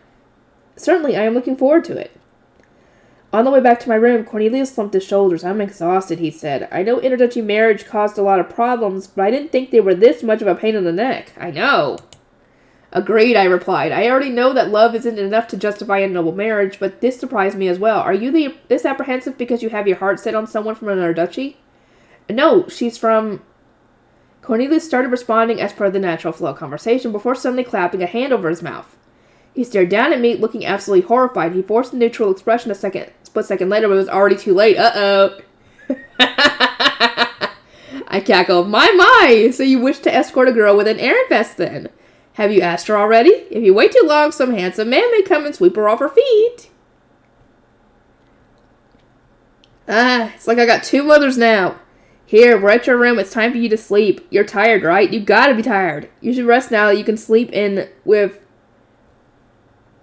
Certainly, I am looking forward to it. On the way back to my room, Cornelius slumped his shoulders. I'm exhausted, he said. I know interduchy marriage caused a lot of problems, but I didn't think they were this much of a pain in the neck. I know. Agreed, I replied. I already know that love isn't enough to justify a noble marriage, but this surprised me as well. Are you this apprehensive because you have your heart set on someone from another duchy? No, she's from... Cornelius started responding as per the natural flow of conversation before suddenly clapping a hand over his mouth. He stared down at me, looking absolutely horrified. He forced a neutral expression a split second later, but it was already too late. Uh-oh. I cackled. My, so you wish to escort a girl with an errand vest then? Have you asked her already? If you wait too long, some handsome man may come and sweep her off her feet. It's like I got two mothers now. Here, we're at your room. It's time for you to sleep. You're tired, right? You gotta be tired. You should rest now that you can sleep with...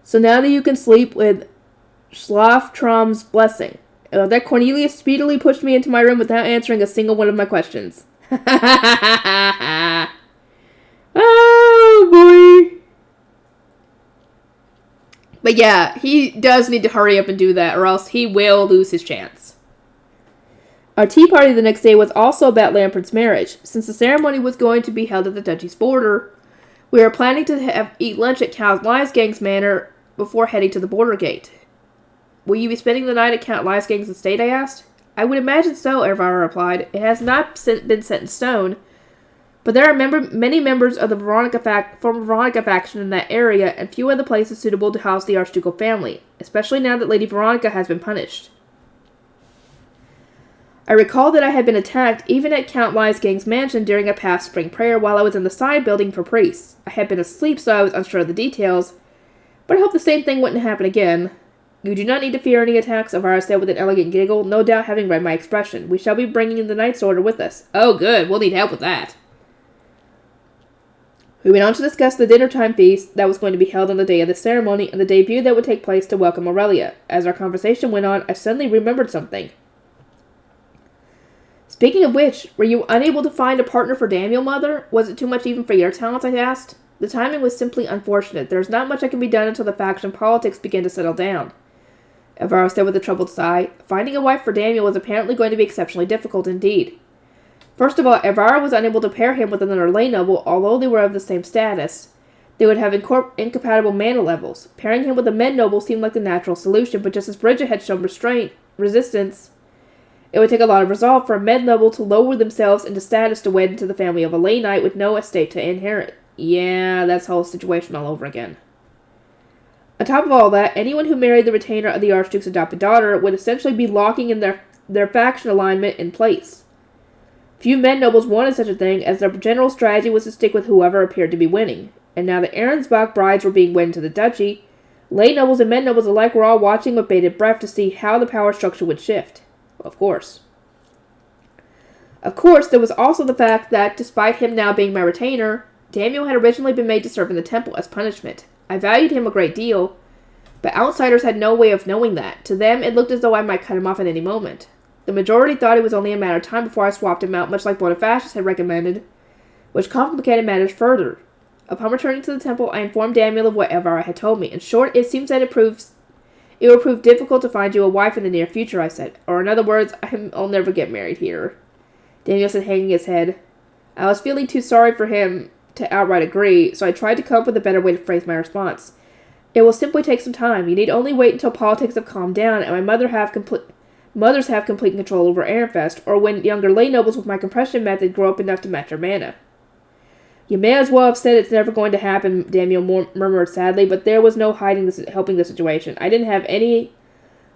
So now that you can sleep with Schlaftraum's blessing. That Cornelius speedily pushed me into my room without answering a single one of my questions. Oh, boy. But yeah, he does need to hurry up and do that, or else he will lose his chance. Our tea party the next day was also about Lampert's marriage. Since the ceremony was going to be held at the duchy's border, we were planning to eat lunch at Count Lysgang's manor before heading to the border gate. Will you be spending the night at Count Lysgang's estate, I asked. I would imagine so, Elvira replied. It has not been set in stone, but there are many members of the Veronica faction in that area, and few other places suitable to house the Archducal family, especially now that Lady Veronica has been punished. I recall that I had been attacked even at Count Lysgang's mansion during a past spring prayer while I was in the side building for priests. I had been asleep, so I was unsure of the details, but I hope the same thing wouldn't happen again. You do not need to fear any attacks, Elvira said with an elegant giggle, no doubt having read my expression. We shall be bringing the Knight's Order with us. Oh, good. We'll need help with that. We went on to discuss the dinner-time feast that was going to be held on the day of the ceremony and the debut that would take place to welcome Aurelia. As our conversation went on, I suddenly remembered something. Speaking of which, were you unable to find a partner for Daniel, Mother? Was it too much even for your talents, I asked. The timing was simply unfortunate. There is not much that can be done until the faction politics begin to settle down. Elvira said with a troubled sigh. Finding a wife for Daniel was apparently going to be exceptionally difficult indeed. First of all, Elvira was unable to pair him with another lay noble, although they were of the same status. They would have incompatible mana levels. Pairing him with a med noble seemed like the natural solution, but just as Bridget had shown resistance, it would take a lot of resolve for a med noble to lower themselves into status to wed into the family of a lay knight with no estate to inherit. Yeah, that's the whole situation all over again. On top of all that, anyone who married the retainer of the Archduke's adopted daughter would essentially be locking in their faction alignment in place. Few men nobles wanted such a thing, as their general strategy was to stick with whoever appeared to be winning. And now that Arensbach brides were being wedded to the duchy, lay nobles and men nobles alike were all watching with bated breath to see how the power structure would shift. Well, of course. Of course, there was also the fact that, despite him now being my retainer, Daniel had originally been made to serve in the temple as punishment. I valued him a great deal, but outsiders had no way of knowing that. To them, it looked as though I might cut him off at any moment. The majority thought it was only a matter of time before I swapped him out, much like Bonifacius had recommended, which complicated matters further. Upon returning to the temple, I informed Daniel of what Elvira had told me. In short, it seems that it will prove difficult to find you a wife in the near future, I said. Or in other words, I'll never get married here. Daniel said, hanging his head. I was feeling too sorry for him to outright agree, so I tried to come up with a better way to phrase my response. It will simply take some time. You need only wait until politics have calmed down and my mothers have complete control over Ehrenfest, or when younger lay nobles with my compression method grow up enough to match your mana. You may as well have said it's never going to happen, Daniel murmured sadly, but there was no helping the situation. I didn't have any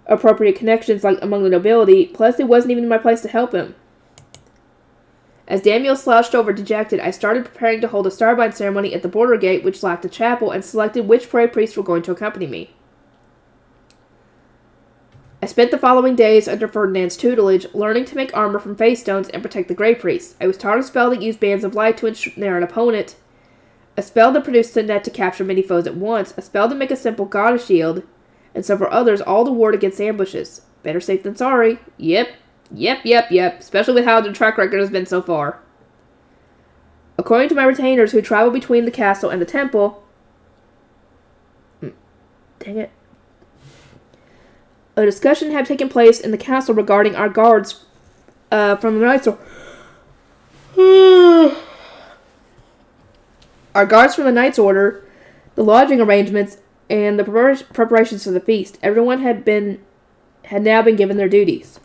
appropriate connections among the nobility, plus it wasn't even my place to help him. As Daniel slouched over dejected, I started preparing to hold a starbind ceremony at the border gate, which lacked a chapel, and selected which prairie priests were going to accompany me. I spent the following days under Ferdinand's tutelage, learning to make armor from face stones and protect the Grey Priests. I was taught a spell that used bands of light to ensnare an opponent, a spell that produced a net to capture many foes at once, a spell to make a simple goddess shield, and several others, all to ward against ambushes. Better safe than sorry. Yep. Especially with how the track record has been so far. According to my retainers who travel between the castle and the temple... Dang it. A discussion had taken place in the castle regarding our guards from the Knights Our guards from the Knights Order, the lodging arrangements, and the preparations for the feast. Everyone had now been given their duties.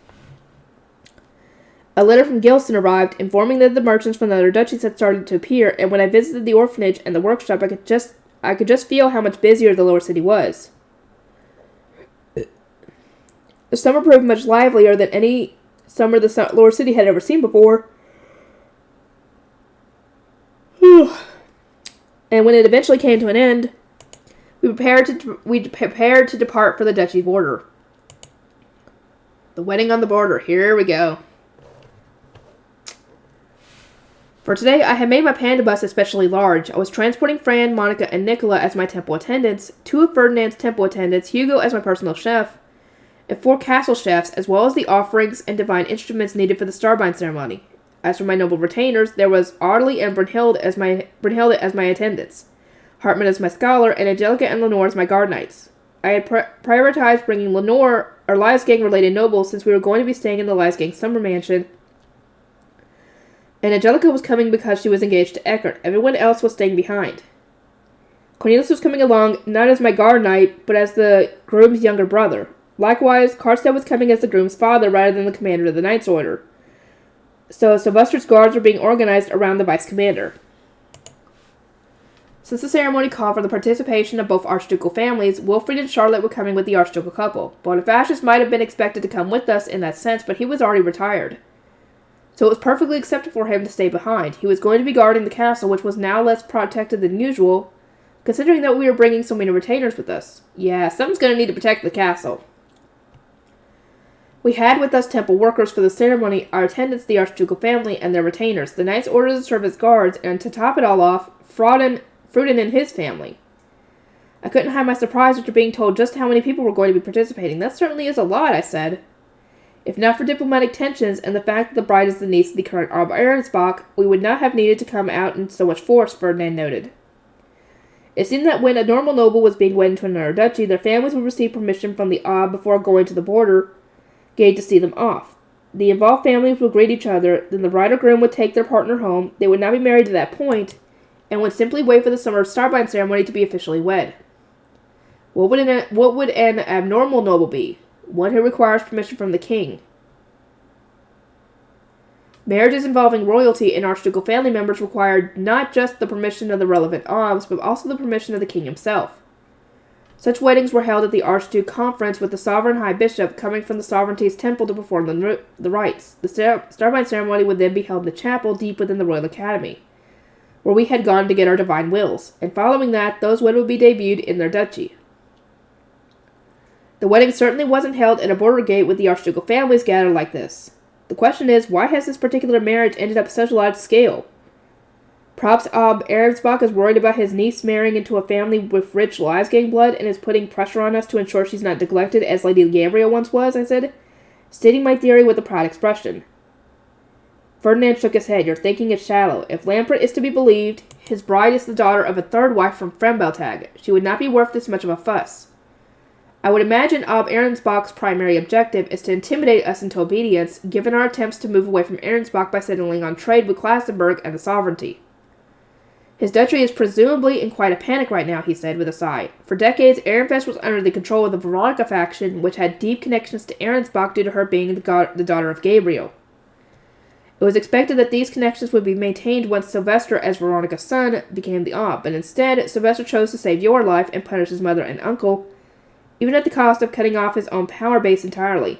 A letter from Gilson arrived, informing that the merchants from the other duchies had started to appear, and when I visited the orphanage and the workshop, I could just feel how much busier the lower city was. The summer proved much livelier than any summer the lower city had ever seen before. And when it eventually came to an end, we prepared to depart for the duchy border. The wedding on the border. Here we go. For today, I had made my panda bus especially large. I was transporting Fran, Monica, and Nicola as my temple attendants, 2 of Ferdinand's temple attendants, Hugo as my personal chef, and 4 castle chefs, as well as the offerings and divine instruments needed for the starbind ceremony. As for my noble retainers, there was Audley and Brunhilde as my attendants, Hartman as my scholar, and Angelica and Lenore as my guard knights. I had prioritized bringing Lenore, our Lysgang-related nobles, since we were going to be staying in the Lysgang summer mansion, and Angelica was coming because she was engaged to Eckert. Everyone else was staying behind. Cornelius was coming along, not as my guard knight, but as the groom's younger brother. Likewise, Karstead was coming as the groom's father rather than the commander of the Knight's Order. So Sylvester's guards were being organized around the vice commander. Since the ceremony called for the participation of both archducal families, Wilfrid and Charlotte were coming with the archducal couple. Bonifacius might have been expected to come with us in that sense, but he was already retired. So it was perfectly acceptable for him to stay behind. He was going to be guarding the castle, which was now less protected than usual, considering that we were bringing so many retainers with us. Yeah, someone's going to need to protect the castle. We had with us temple workers for the ceremony, our attendants, the archducal family, and their retainers, the Knights Order to serve as guards, and to top it all off, Fruden and his family. I couldn't hide my surprise after being told just how many people were going to be participating. That certainly is a lot, I said. If not for diplomatic tensions and the fact that the bride is the niece of the current Arb Arensbach, we would not have needed to come out in so much force, Ferdinand noted. It seemed that when a normal noble was being wedded to another duchy, their families would receive permission from the Arb before going to the border gate to see them off. The involved families would greet each other, then the bride or groom would take their partner home, they would not be married to that point, and would simply wait for the summer starbind ceremony to be officially wed. What would an abnormal noble be? One who requires permission from the king. Marriages involving royalty and archducal family members required not just the permission of the relevant Obs, but also the permission of the king himself. Such weddings were held at the Archduke Conference, with the sovereign high bishop coming from the sovereignty's temple to perform the rites. The starbind ceremony would then be held in the chapel deep within the Royal Academy, where we had gone to get our divine wills, and following that, those women would be debuted in their duchy. The wedding certainly wasn't held at a border gate with the archducal families gathered like this. The question is, why has this particular marriage ended up such a large scale? Perhaps Ob Arensbach is worried about his niece marrying into a family with rich Lysgang blood and is putting pressure on us to ensure she's not neglected as Lady Gabriel once was, I said, stating my theory with a proud expression. Ferdinand shook his head. You're thinking it's shallow. If Lampert is to be believed, his bride is the daughter of a third wife from Frembeltag. She would not be worth this much of a fuss. I would imagine Ob Arensbach's primary objective is to intimidate us into obedience, given our attempts to move away from Arensbach by settling on trade with Klassenberg and the sovereignty. His duchy is presumably in quite a panic right now, he said with a sigh. For decades, Ehrenfest was under the control of the Veronica faction, which had deep connections to Arensbach due to her being the daughter of Gabriel. It was expected that these connections would be maintained once Sylvester, as Veronica's son, became the Ob, but instead, Sylvester chose to save your life and punish his mother and uncle, even at the cost of cutting off his own power base entirely.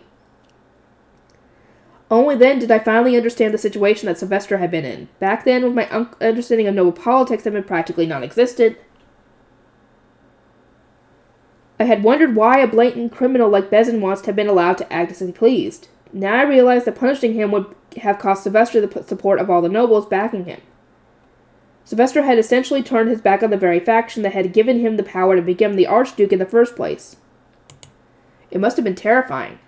Only then did I finally understand the situation that Sylvester had been in. Back then, with my understanding of noble politics had been practically non-existent, I had wondered why a blatant criminal like Besenwast had been allowed to act as he pleased. Now I realized that punishing him would have cost Sylvester the support of all the nobles backing him. Sylvester had essentially turned his back on the very faction that had given him the power to become the Archduke in the first place. It must have been terrifying.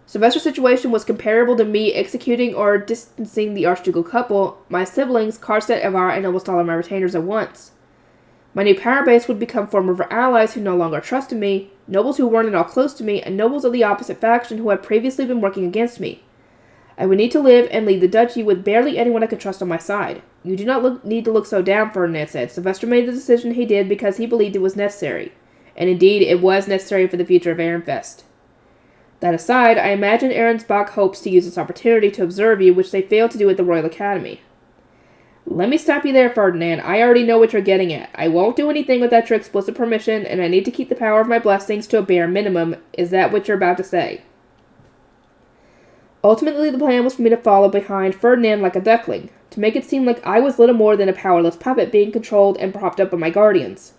Sylvester's situation was comparable to me executing or distancing the Archducal couple, my siblings, Karstedt, Ivar, and almost all of my retainers at once. My new power base would become former allies who no longer trusted me, nobles who weren't at all close to me, and nobles of the opposite faction who had previously been working against me. I would need to live and lead the duchy with barely anyone I could trust on my side. You do not need to look so down, Ferdinand said. Sylvester made the decision he did because he believed it was necessary. And indeed, it was necessary for the future of Ehrenfest. That aside, I imagine Ehrensbach hopes to use this opportunity to observe you, which they failed to do at the Royal Academy. Let me stop you there, Ferdinand. I already know what you're getting at. I won't do anything without your explicit permission, and I need to keep the power of my blessings to a bare minimum. Is that what you're about to say? Ultimately, the plan was for me to follow behind Ferdinand like a duckling, to make it seem like I was little more than a powerless puppet being controlled and propped up by my guardians.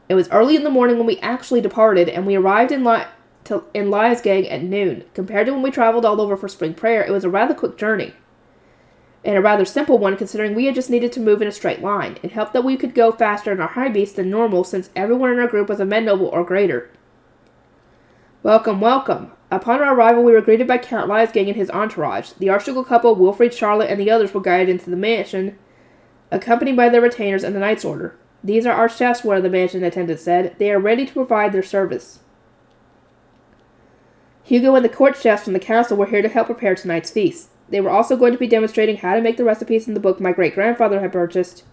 It was early in the morning when we actually departed, and we arrived in Leisgang at noon. Compared to when we traveled all over for spring prayer, it was a rather quick journey. And a rather simple one, considering we had just needed to move in a straight line. It helped that we could go faster in our high beast than normal, since everyone in our group was a med noble or greater. Welcome, welcome. Upon our arrival, we were greeted by Count Leisgang and his entourage. The Archducal couple, Wilfried, Charlotte, and the others were guided into the mansion, accompanied by their retainers and the Knight's Order. These are our chefs, one of the mansion attendants said. They are ready to provide their service. Hugo and the court chefs from the castle were here to help prepare tonight's feast. They were also going to be demonstrating how to make the recipes in the book my great-grandfather had purchased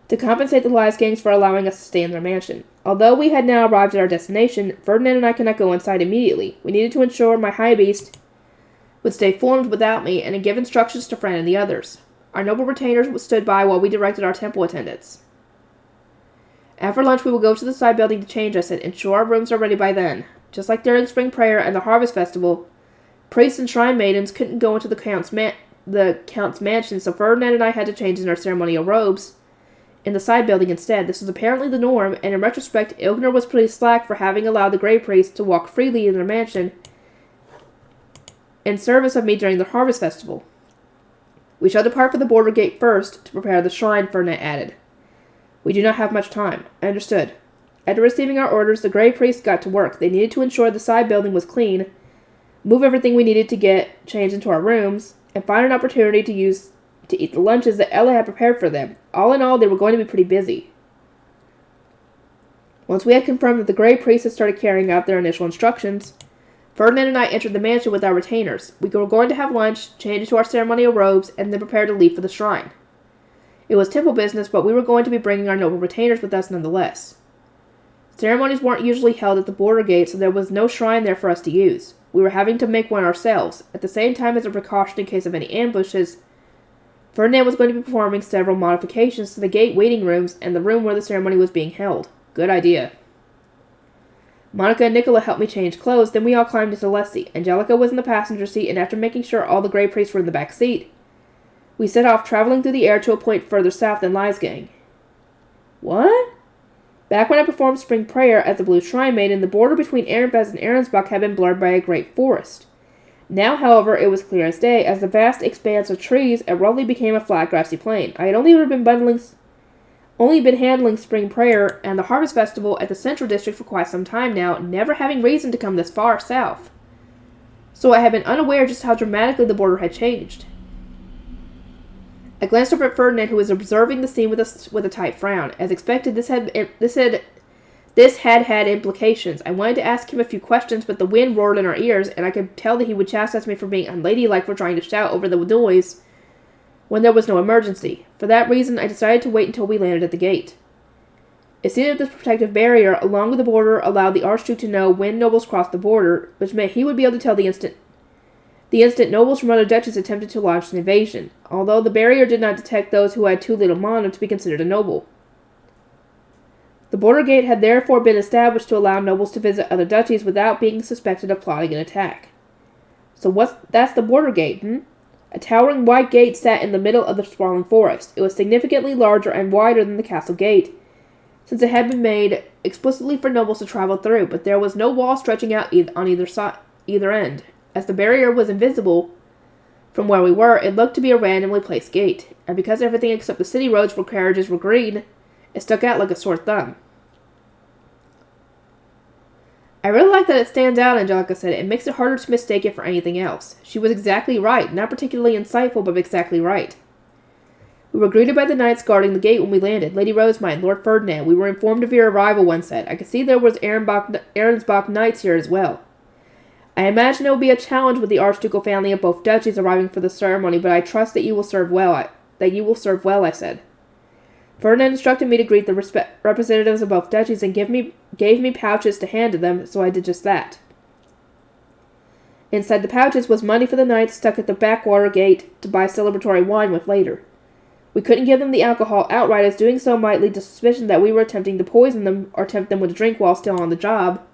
to compensate the Leisgangs for allowing us to stay in their mansion. Although we had now arrived at our destination, Ferdinand and I could not go inside immediately. We needed to ensure my high beast would stay formed without me and give instructions to Fran and the others. Our noble retainers stood by while we directed our temple attendants. After lunch, we will go to the side building to change, I said. Ensure our rooms are ready by then. Just like during spring prayer and the harvest festival, priests and shrine maidens couldn't go into the count's mansion, so Ferdinand and I had to change in our ceremonial robes in the side building instead. This was apparently the norm, and in retrospect, Ilgner was pretty slack for having allowed the Grey Priest to walk freely in their mansion in service of me during the harvest festival. We shall depart for the border gate first to prepare the shrine, Ferdinand added. We do not have much time. I understood. After receiving our orders, the Grey Priest got to work. They needed to ensure the side building was clean, move everything we needed to get changed into our rooms, and find an opportunity to eat the lunches that Ella had prepared for them. All in all, they were going to be pretty busy. Once we had confirmed that the Grey Priest had started carrying out their initial instructions, Ferdinand and I entered the mansion with our retainers. We were going to have lunch, change into our ceremonial robes, and then prepare to leave for the shrine. It was temple business, but we were going to be bringing our noble retainers with us nonetheless. Ceremonies weren't usually held at the border gate, so there was no shrine there for us to use. We were having to make one ourselves. At the same time, as a precaution in case of any ambushes, Ferdinand was going to be performing several modifications to the gate waiting rooms and the room where the ceremony was being held. Good idea. Monica and Nicola helped me change clothes, then we all climbed into Leslie. Angelica was in the passenger seat, and after making sure all the Grey Priests were in the back seat, we set off, traveling through the air to a point further south than Leisgang. What? Back when I performed spring prayer at the Blue Shrine Maiden, the border between Ehrenfest and Ehrensbach had been blurred by a great forest. Now, however, it was clear as day, as the vast expanse of trees abruptly became a flat, grassy plain. I had only been handling spring prayer and the harvest festival at the Central District for quite some time now, never having reason to come this far south. So I had been unaware just how dramatically the border had changed. I glanced over at Ferdinand, who was observing the scene with a tight frown. As expected, this had implications. I wanted to ask him a few questions, but the wind roared in our ears, and I could tell that he would chastise me for being unladylike for trying to shout over the noise when there was no emergency. For that reason, I decided to wait until we landed at the gate. It seemed that this protective barrier along the border allowed the Archduke to know when nobles crossed the border, which meant he would be able to tell the instant nobles from other duchies attempted to launch an invasion, although the barrier did not detect those who had too little mana to be considered a noble. The border gate had therefore been established to allow nobles to visit other duchies without being suspected of plotting an attack. So that's the border gate, hmm? A towering white gate sat in the middle of the sprawling forest. It was significantly larger and wider than the castle gate, since it had been made explicitly for nobles to travel through, but there was no wall stretching out on either end. As the barrier was invisible from where we were, it looked to be a randomly placed gate, and because everything except the city roads for carriages were green, it stuck out like a sore thumb. I really like that it stands out, Angelica said. It makes it harder to mistake it for anything else. She was exactly right. Not particularly insightful, but exactly right. We were greeted by the knights guarding the gate when we landed. Lady Rosemine, Lord Ferdinand. We were informed of your arrival, one said. I could see there was Arensbach knights here as well. I imagine it will be a challenge with the archducal family of both duchies arriving for the ceremony, but I trust that you will serve well. I said. Ferdinand instructed me to greet the representatives of both duchies and gave me pouches to hand to them, so I did just that. Inside the pouches was money for the knights stuck at the backwater gate to buy celebratory wine with later. We couldn't give them the alcohol outright, as doing so might lead to suspicion that we were attempting to poison them or tempt them with a drink while still on the job.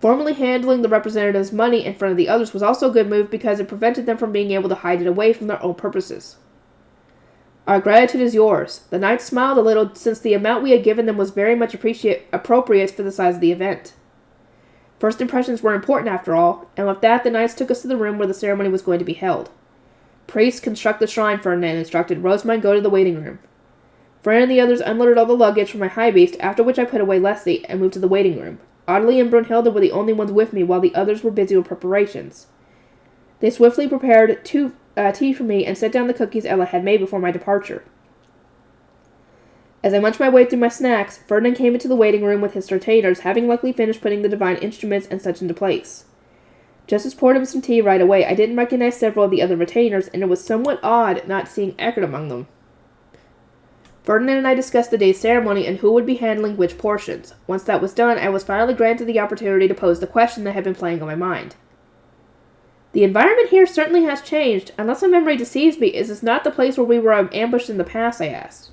Formally handling the representatives' money in front of the others was also a good move because it prevented them from being able to hide it away from their own purposes. Our gratitude is yours. The knights smiled a little, since the amount we had given them was very much appropriate for the size of the event. First impressions were important after all, and with that the knights took us to the room where the ceremony was going to be held. Priests, construct the shrine, Ferdinand instructed. Rosamund, go to the waiting room. Fran and the others unloaded all the luggage from my high beast, after which I put away Leslie and moved to the waiting room. Adelie and Brunhilde were the only ones with me, while the others were busy with preparations. They swiftly prepared tea for me and set down the cookies Ella had made before my departure. As I munched my way through my snacks, Ferdinand came into the waiting room with his retainers, having luckily finished putting the divine instruments and such into place. Justice poured him some tea right away. I didn't recognize several of the other retainers, and it was somewhat odd not seeing Eckert among them. Ferdinand and I discussed the day's ceremony and who would be handling which portions. Once that was done, I was finally granted the opportunity to pose the question that had been playing on my mind. The environment here certainly has changed. Unless my memory deceives me, is this not the place where we were ambushed in the past, I asked.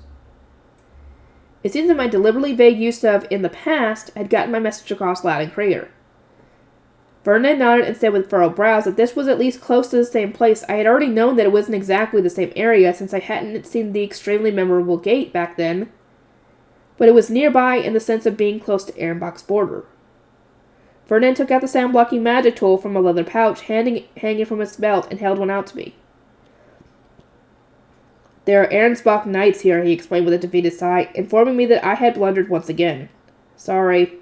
It seems that my deliberately vague use of "in the past" had gotten my message across loud and clear. Ferdinand nodded and said with furrowed brows that this was at least close to the same place. I had already known that it wasn't exactly the same area, since I hadn't seen the extremely memorable gate back then, but it was nearby in the sense of being close to Ehrenbach's border. Ferdinand took out the sound-blocking magic tool from a leather pouch hanging from his belt and held one out to me. There are Arensbach knights here, he explained with a defeated sigh, informing me that I had blundered once again. Sorry.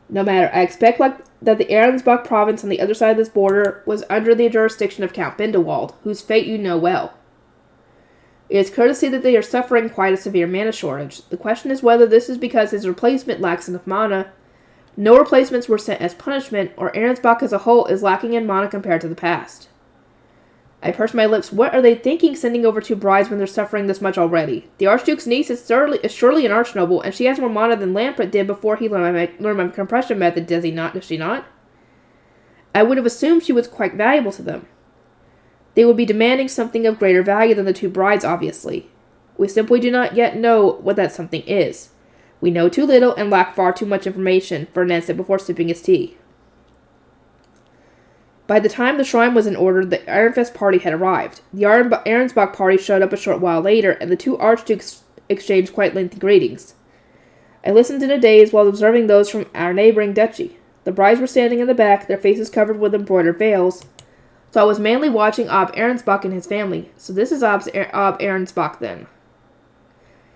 No matter, I expect that the Arensbach province on the other side of this border was under the jurisdiction of Count Bindewald, whose fate you know well. It is clear to see that they are suffering quite a severe mana shortage. The question is whether this is because his replacement lacks enough mana, no replacements were sent as punishment, or Arensbach as a whole is lacking in mana compared to the past. I pursed my lips. What are they thinking sending over 2 brides when they're suffering this much already? The Archduke's niece is surely an archnoble, and she has more mana than Lampret did before he learned my compression method, does she not? I would have assumed she was quite valuable to them. They would be demanding something of greater value than the 2 brides, obviously. We simply do not yet know what that something is. We know too little and lack far too much information, Ferdinand said before sipping his tea. By the time the shrine was in order, the Ironfest party had arrived. The Arensbach party showed up a short while later, and the 2 archdukes exchanged quite lengthy greetings. I listened in a daze while observing those from our neighboring duchy. The brides were standing in the back, their faces covered with embroidered veils, so I was mainly watching Ob Arensbach and his family. So this is Ob Arensbach, then.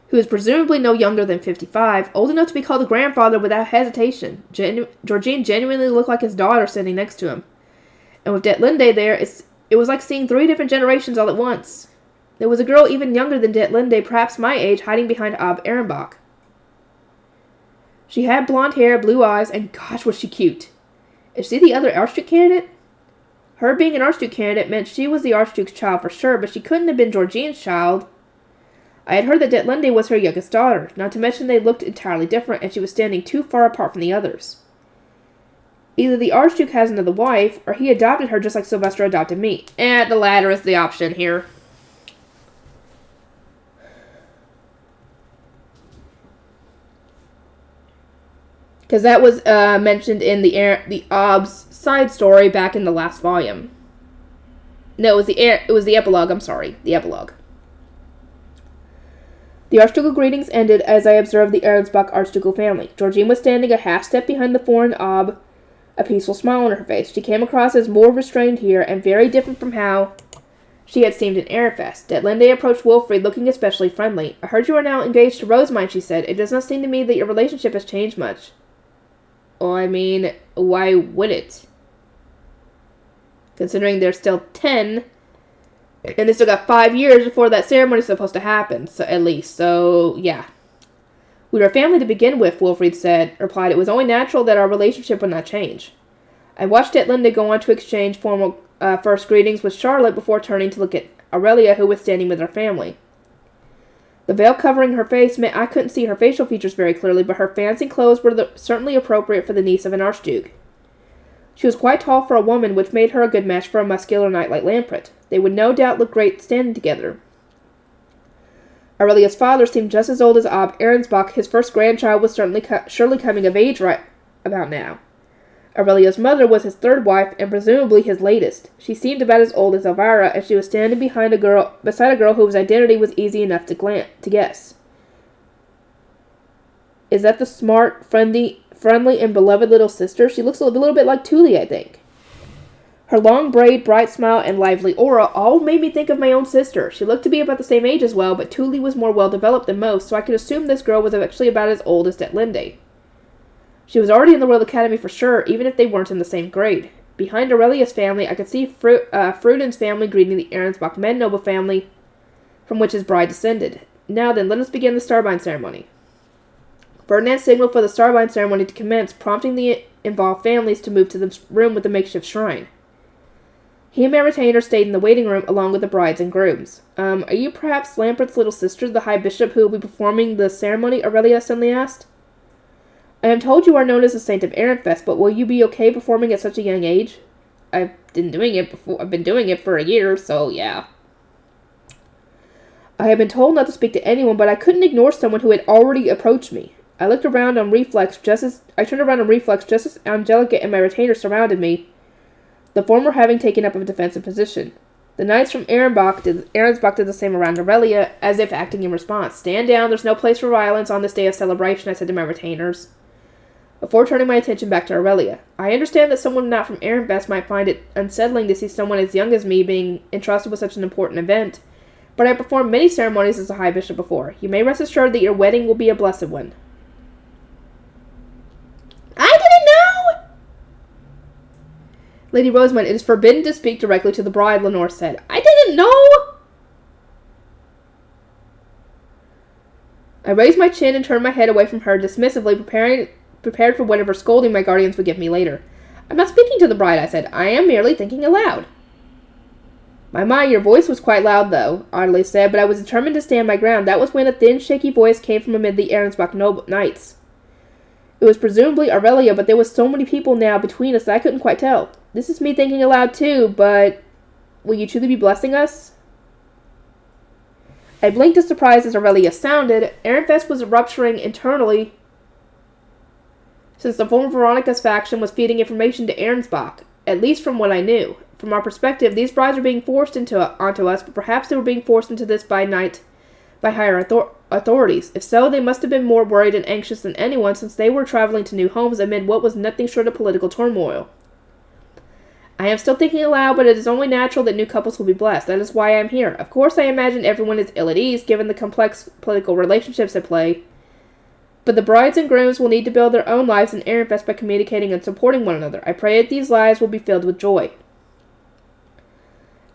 Who is presumably no younger than 55, old enough to be called a grandfather without hesitation. Georgine genuinely looked like his daughter standing next to him. And with Detlinde there, it was like seeing 3 different generations all at once. There was a girl even younger than Detlinde, perhaps my age, hiding behind Ob Ehrenbach. She had blonde hair, blue eyes, and gosh, was she cute. Is she the other Archduke candidate? Her being an Archduke candidate meant she was the Archduke's child for sure, but she couldn't have been Georgine's child. I had heard that Detlinde was her youngest daughter, not to mention they looked entirely different, and she was standing too far apart from the others. Either the Archduke has another wife, or he adopted her just like Sylvester adopted me. The latter is the option here. Because that was mentioned in the OBS side story back in the last volume. No, it was the epilogue, I'm sorry. The epilogue. The Archducal greetings ended as I observed the Ehrensbach Archducal family. Georgine was standing a half step behind the foreign Ob, a peaceful smile on her face. She came across as more restrained here and very different from how she had seemed in Ehrenfest. Detlinde approached Wilfried, looking especially friendly. I heard you are now engaged to Rosamund, she said. It does not seem to me that your relationship has changed much. Well, I mean, why would it? Considering they're still 10, and they still got 5 years before that ceremony is supposed to happen, so at least. So, yeah. We were a family to begin with, Wilfried replied. It was only natural that our relationship would not change. I watched Detlinde go on to exchange formal first greetings with Charlotte before turning to look at Aurelia, who was standing with her family. The veil covering her face meant I couldn't see her facial features very clearly, but her fancy clothes were certainly appropriate for the niece of an archduke. She was quite tall for a woman, which made her a good match for a muscular knight like Lampret. They would no doubt look great standing together. Aurelia's father seemed just as old as Ob Ehrensbach. His first grandchild was surely coming of age right about now. Aurelia's mother was his third wife, and presumably his latest. She seemed about as old as Elvira, and she was standing beside a girl whose identity was easy enough to guess. Is that the smart, friendly, and beloved little sister? She looks a little bit like Tuli, I think. Her long braid, bright smile, and lively aura all made me think of my own sister. She looked to be about the same age as well, but Tuli was more well-developed than most, so I could assume this girl was actually about as old as Detlinde. She was already in the Royal Academy for sure, even if they weren't in the same grade. Behind Aurelia's family, I could see Fruden's family greeting the Ehrensbach men noble family from which his bride descended. Now then, let us begin the Starbind ceremony. Ferdinand signaled for the Starbind ceremony to commence, prompting the involved families to move to the room with the makeshift shrine. He and my retainer stayed in the waiting room along with the brides and grooms. Are you perhaps Lampert's little sister, the High Bishop, who will be performing the ceremony? Aurelia suddenly asked. I am told you are known as the Saint of Ehrenfest, but will you be okay performing at such a young age? I've been doing it for a year, so yeah. I had been told not to speak to anyone, but I couldn't ignore someone who had already approached me. I turned around on reflex just as Angelica and my retainer surrounded me, the former having taken up a defensive position. The knights from Ehrensbach did the same around Aurelia, as if acting in response. Stand down, there's no place for violence on this day of celebration, I said to my retainers, before turning my attention back to Aurelia. I understand that someone not from Ehrenfest might find it unsettling to see someone as young as me being entrusted with such an important event, but I performed many ceremonies as a High Bishop before. You may rest assured that your wedding will be a blessed one. I didn't know! Lady Rosamund, it is forbidden to speak directly to the bride, Lenore said. I didn't know! I raised my chin and turned my head away from her, dismissively, prepared for whatever scolding my guardians would give me later. I'm not speaking to the bride, I said. I am merely thinking aloud. My, your voice was quite loud, though, Audley said, but I was determined to stand my ground. That was when a thin, shaky voice came from amid the Ehrensbach knights. It was presumably Aurelia, but there was so many people now between us that I couldn't quite tell. This is me thinking aloud, too, but will you truly be blessing us? I blinked in surprise as Aurelia sounded. Ehrenfest was rupturing internally, since the former Veronica's faction was feeding information to Ehrensbach, at least from what I knew. From our perspective, these brides were being forced onto us, but perhaps they were being forced into this by higher authorities. If so, they must have been more worried and anxious than anyone, since they were traveling to new homes amid what was nothing short of political turmoil. I am still thinking aloud, but it is only natural that new couples will be blessed. That is why I am here. Of course, I imagine everyone is ill at ease, given the complex political relationships at play. But the brides and grooms will need to build their own lives in Ehrenfest by communicating and supporting one another. I pray that these lives will be filled with joy.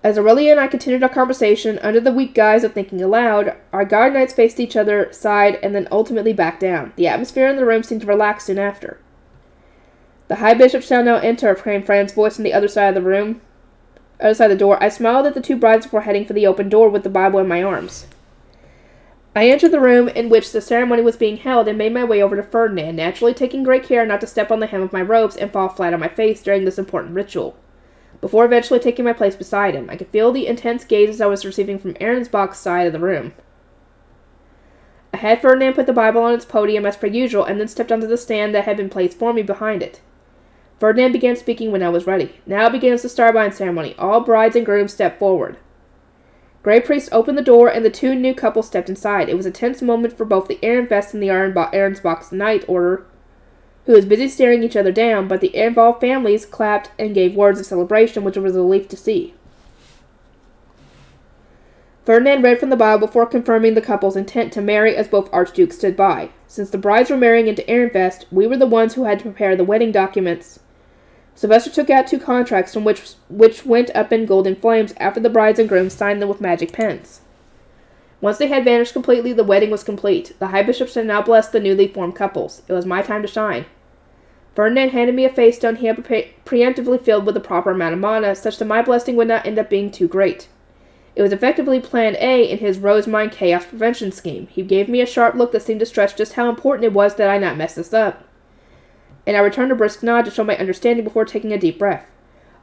As Aurelia and I continued our conversation, under the weak guise of thinking aloud, our guard knights faced each other, sighed, and then ultimately backed down. The atmosphere in the room seemed to relax soon after. The High Bishop shall now enter, came Fran's voice on the other side of the door. I smiled at the two brides before heading for the open door with the Bible in my arms. I entered the room in which the ceremony was being held and made my way over to Ferdinand, naturally taking great care not to step on the hem of my robes and fall flat on my face during this important ritual. Before eventually taking my place beside him, I could feel the intense gazes I was receiving from Ehrensbach's side of the room. I had Ferdinand put the Bible on its podium as per usual, and then stepped onto the stand that had been placed for me behind it. Ferdinand began speaking when I was ready. Now begins the starbind ceremony. All brides and grooms step forward. Grey Priest opened the door, and the two new couples stepped inside. It was a tense moment for both the Ehrenfest and the Ahrensbach's Knight Order, who was busy staring each other down, but the involved families clapped and gave words of celebration, which was a relief to see. Ferdinand read from the Bible before confirming the couple's intent to marry as both archdukes stood by. Since the brides were marrying into Ehrenfest, we were the ones who had to prepare the wedding documents. Sylvester took out 2 contracts from which went up in golden flames after the brides and grooms signed them with magic pens. Once they had vanished completely, the wedding was complete. The high bishops had now blessed the newly formed couples. It was my time to shine. Ferdinand handed me a face stone he had preemptively filled with the proper amount of mana, such that my blessing would not end up being too great. It was effectively Plan A in his Rose Mine Chaos Prevention scheme. He gave me a sharp look that seemed to stress just how important it was that I not mess this up. And I returned a brisk nod to show my understanding before taking a deep breath.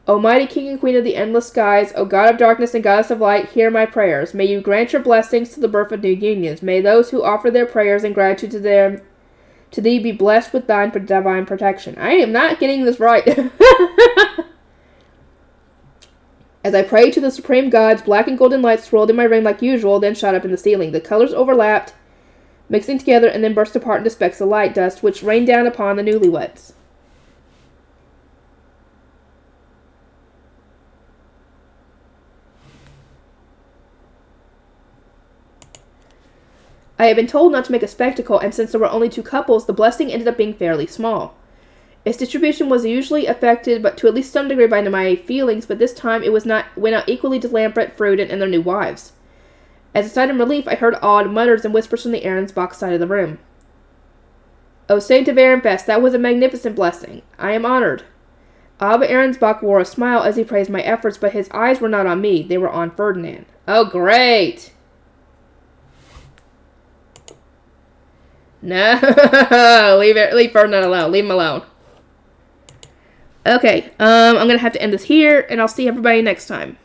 O mighty King and Queen of the endless skies, O God of darkness and Goddess of light, hear my prayers. May you grant your blessings to the birth of new unions. May those who offer their prayers and gratitude to thee be blessed with thine divine protection. I am not getting this right. As I prayed to the supreme gods, black and golden lights swirled in my ring like usual, then shot up in the ceiling. The colors overlapped, mixing together, and then burst apart into specks of light dust, which rained down upon the newlyweds. I had been told not to make a spectacle, and since there were only 2 couples, the blessing ended up being fairly small. Its distribution was usually affected, but to at least some degree, by my feelings, but this time it went out equally to Lambert, Fruden, and their new wives. As a sign of relief, I heard awed mutters and whispers from the Ahrensbach side of the room. O Saint of Ehrenfest, that was a magnificent blessing. I am honored. Abba Ahrensbach wore a smile as he praised my efforts, but his eyes were not on me, they were on Ferdinand. Oh, great! No, leave Ferdinand alone. Leave him alone. Okay, I'm gonna have to end this here, and I'll see everybody next time.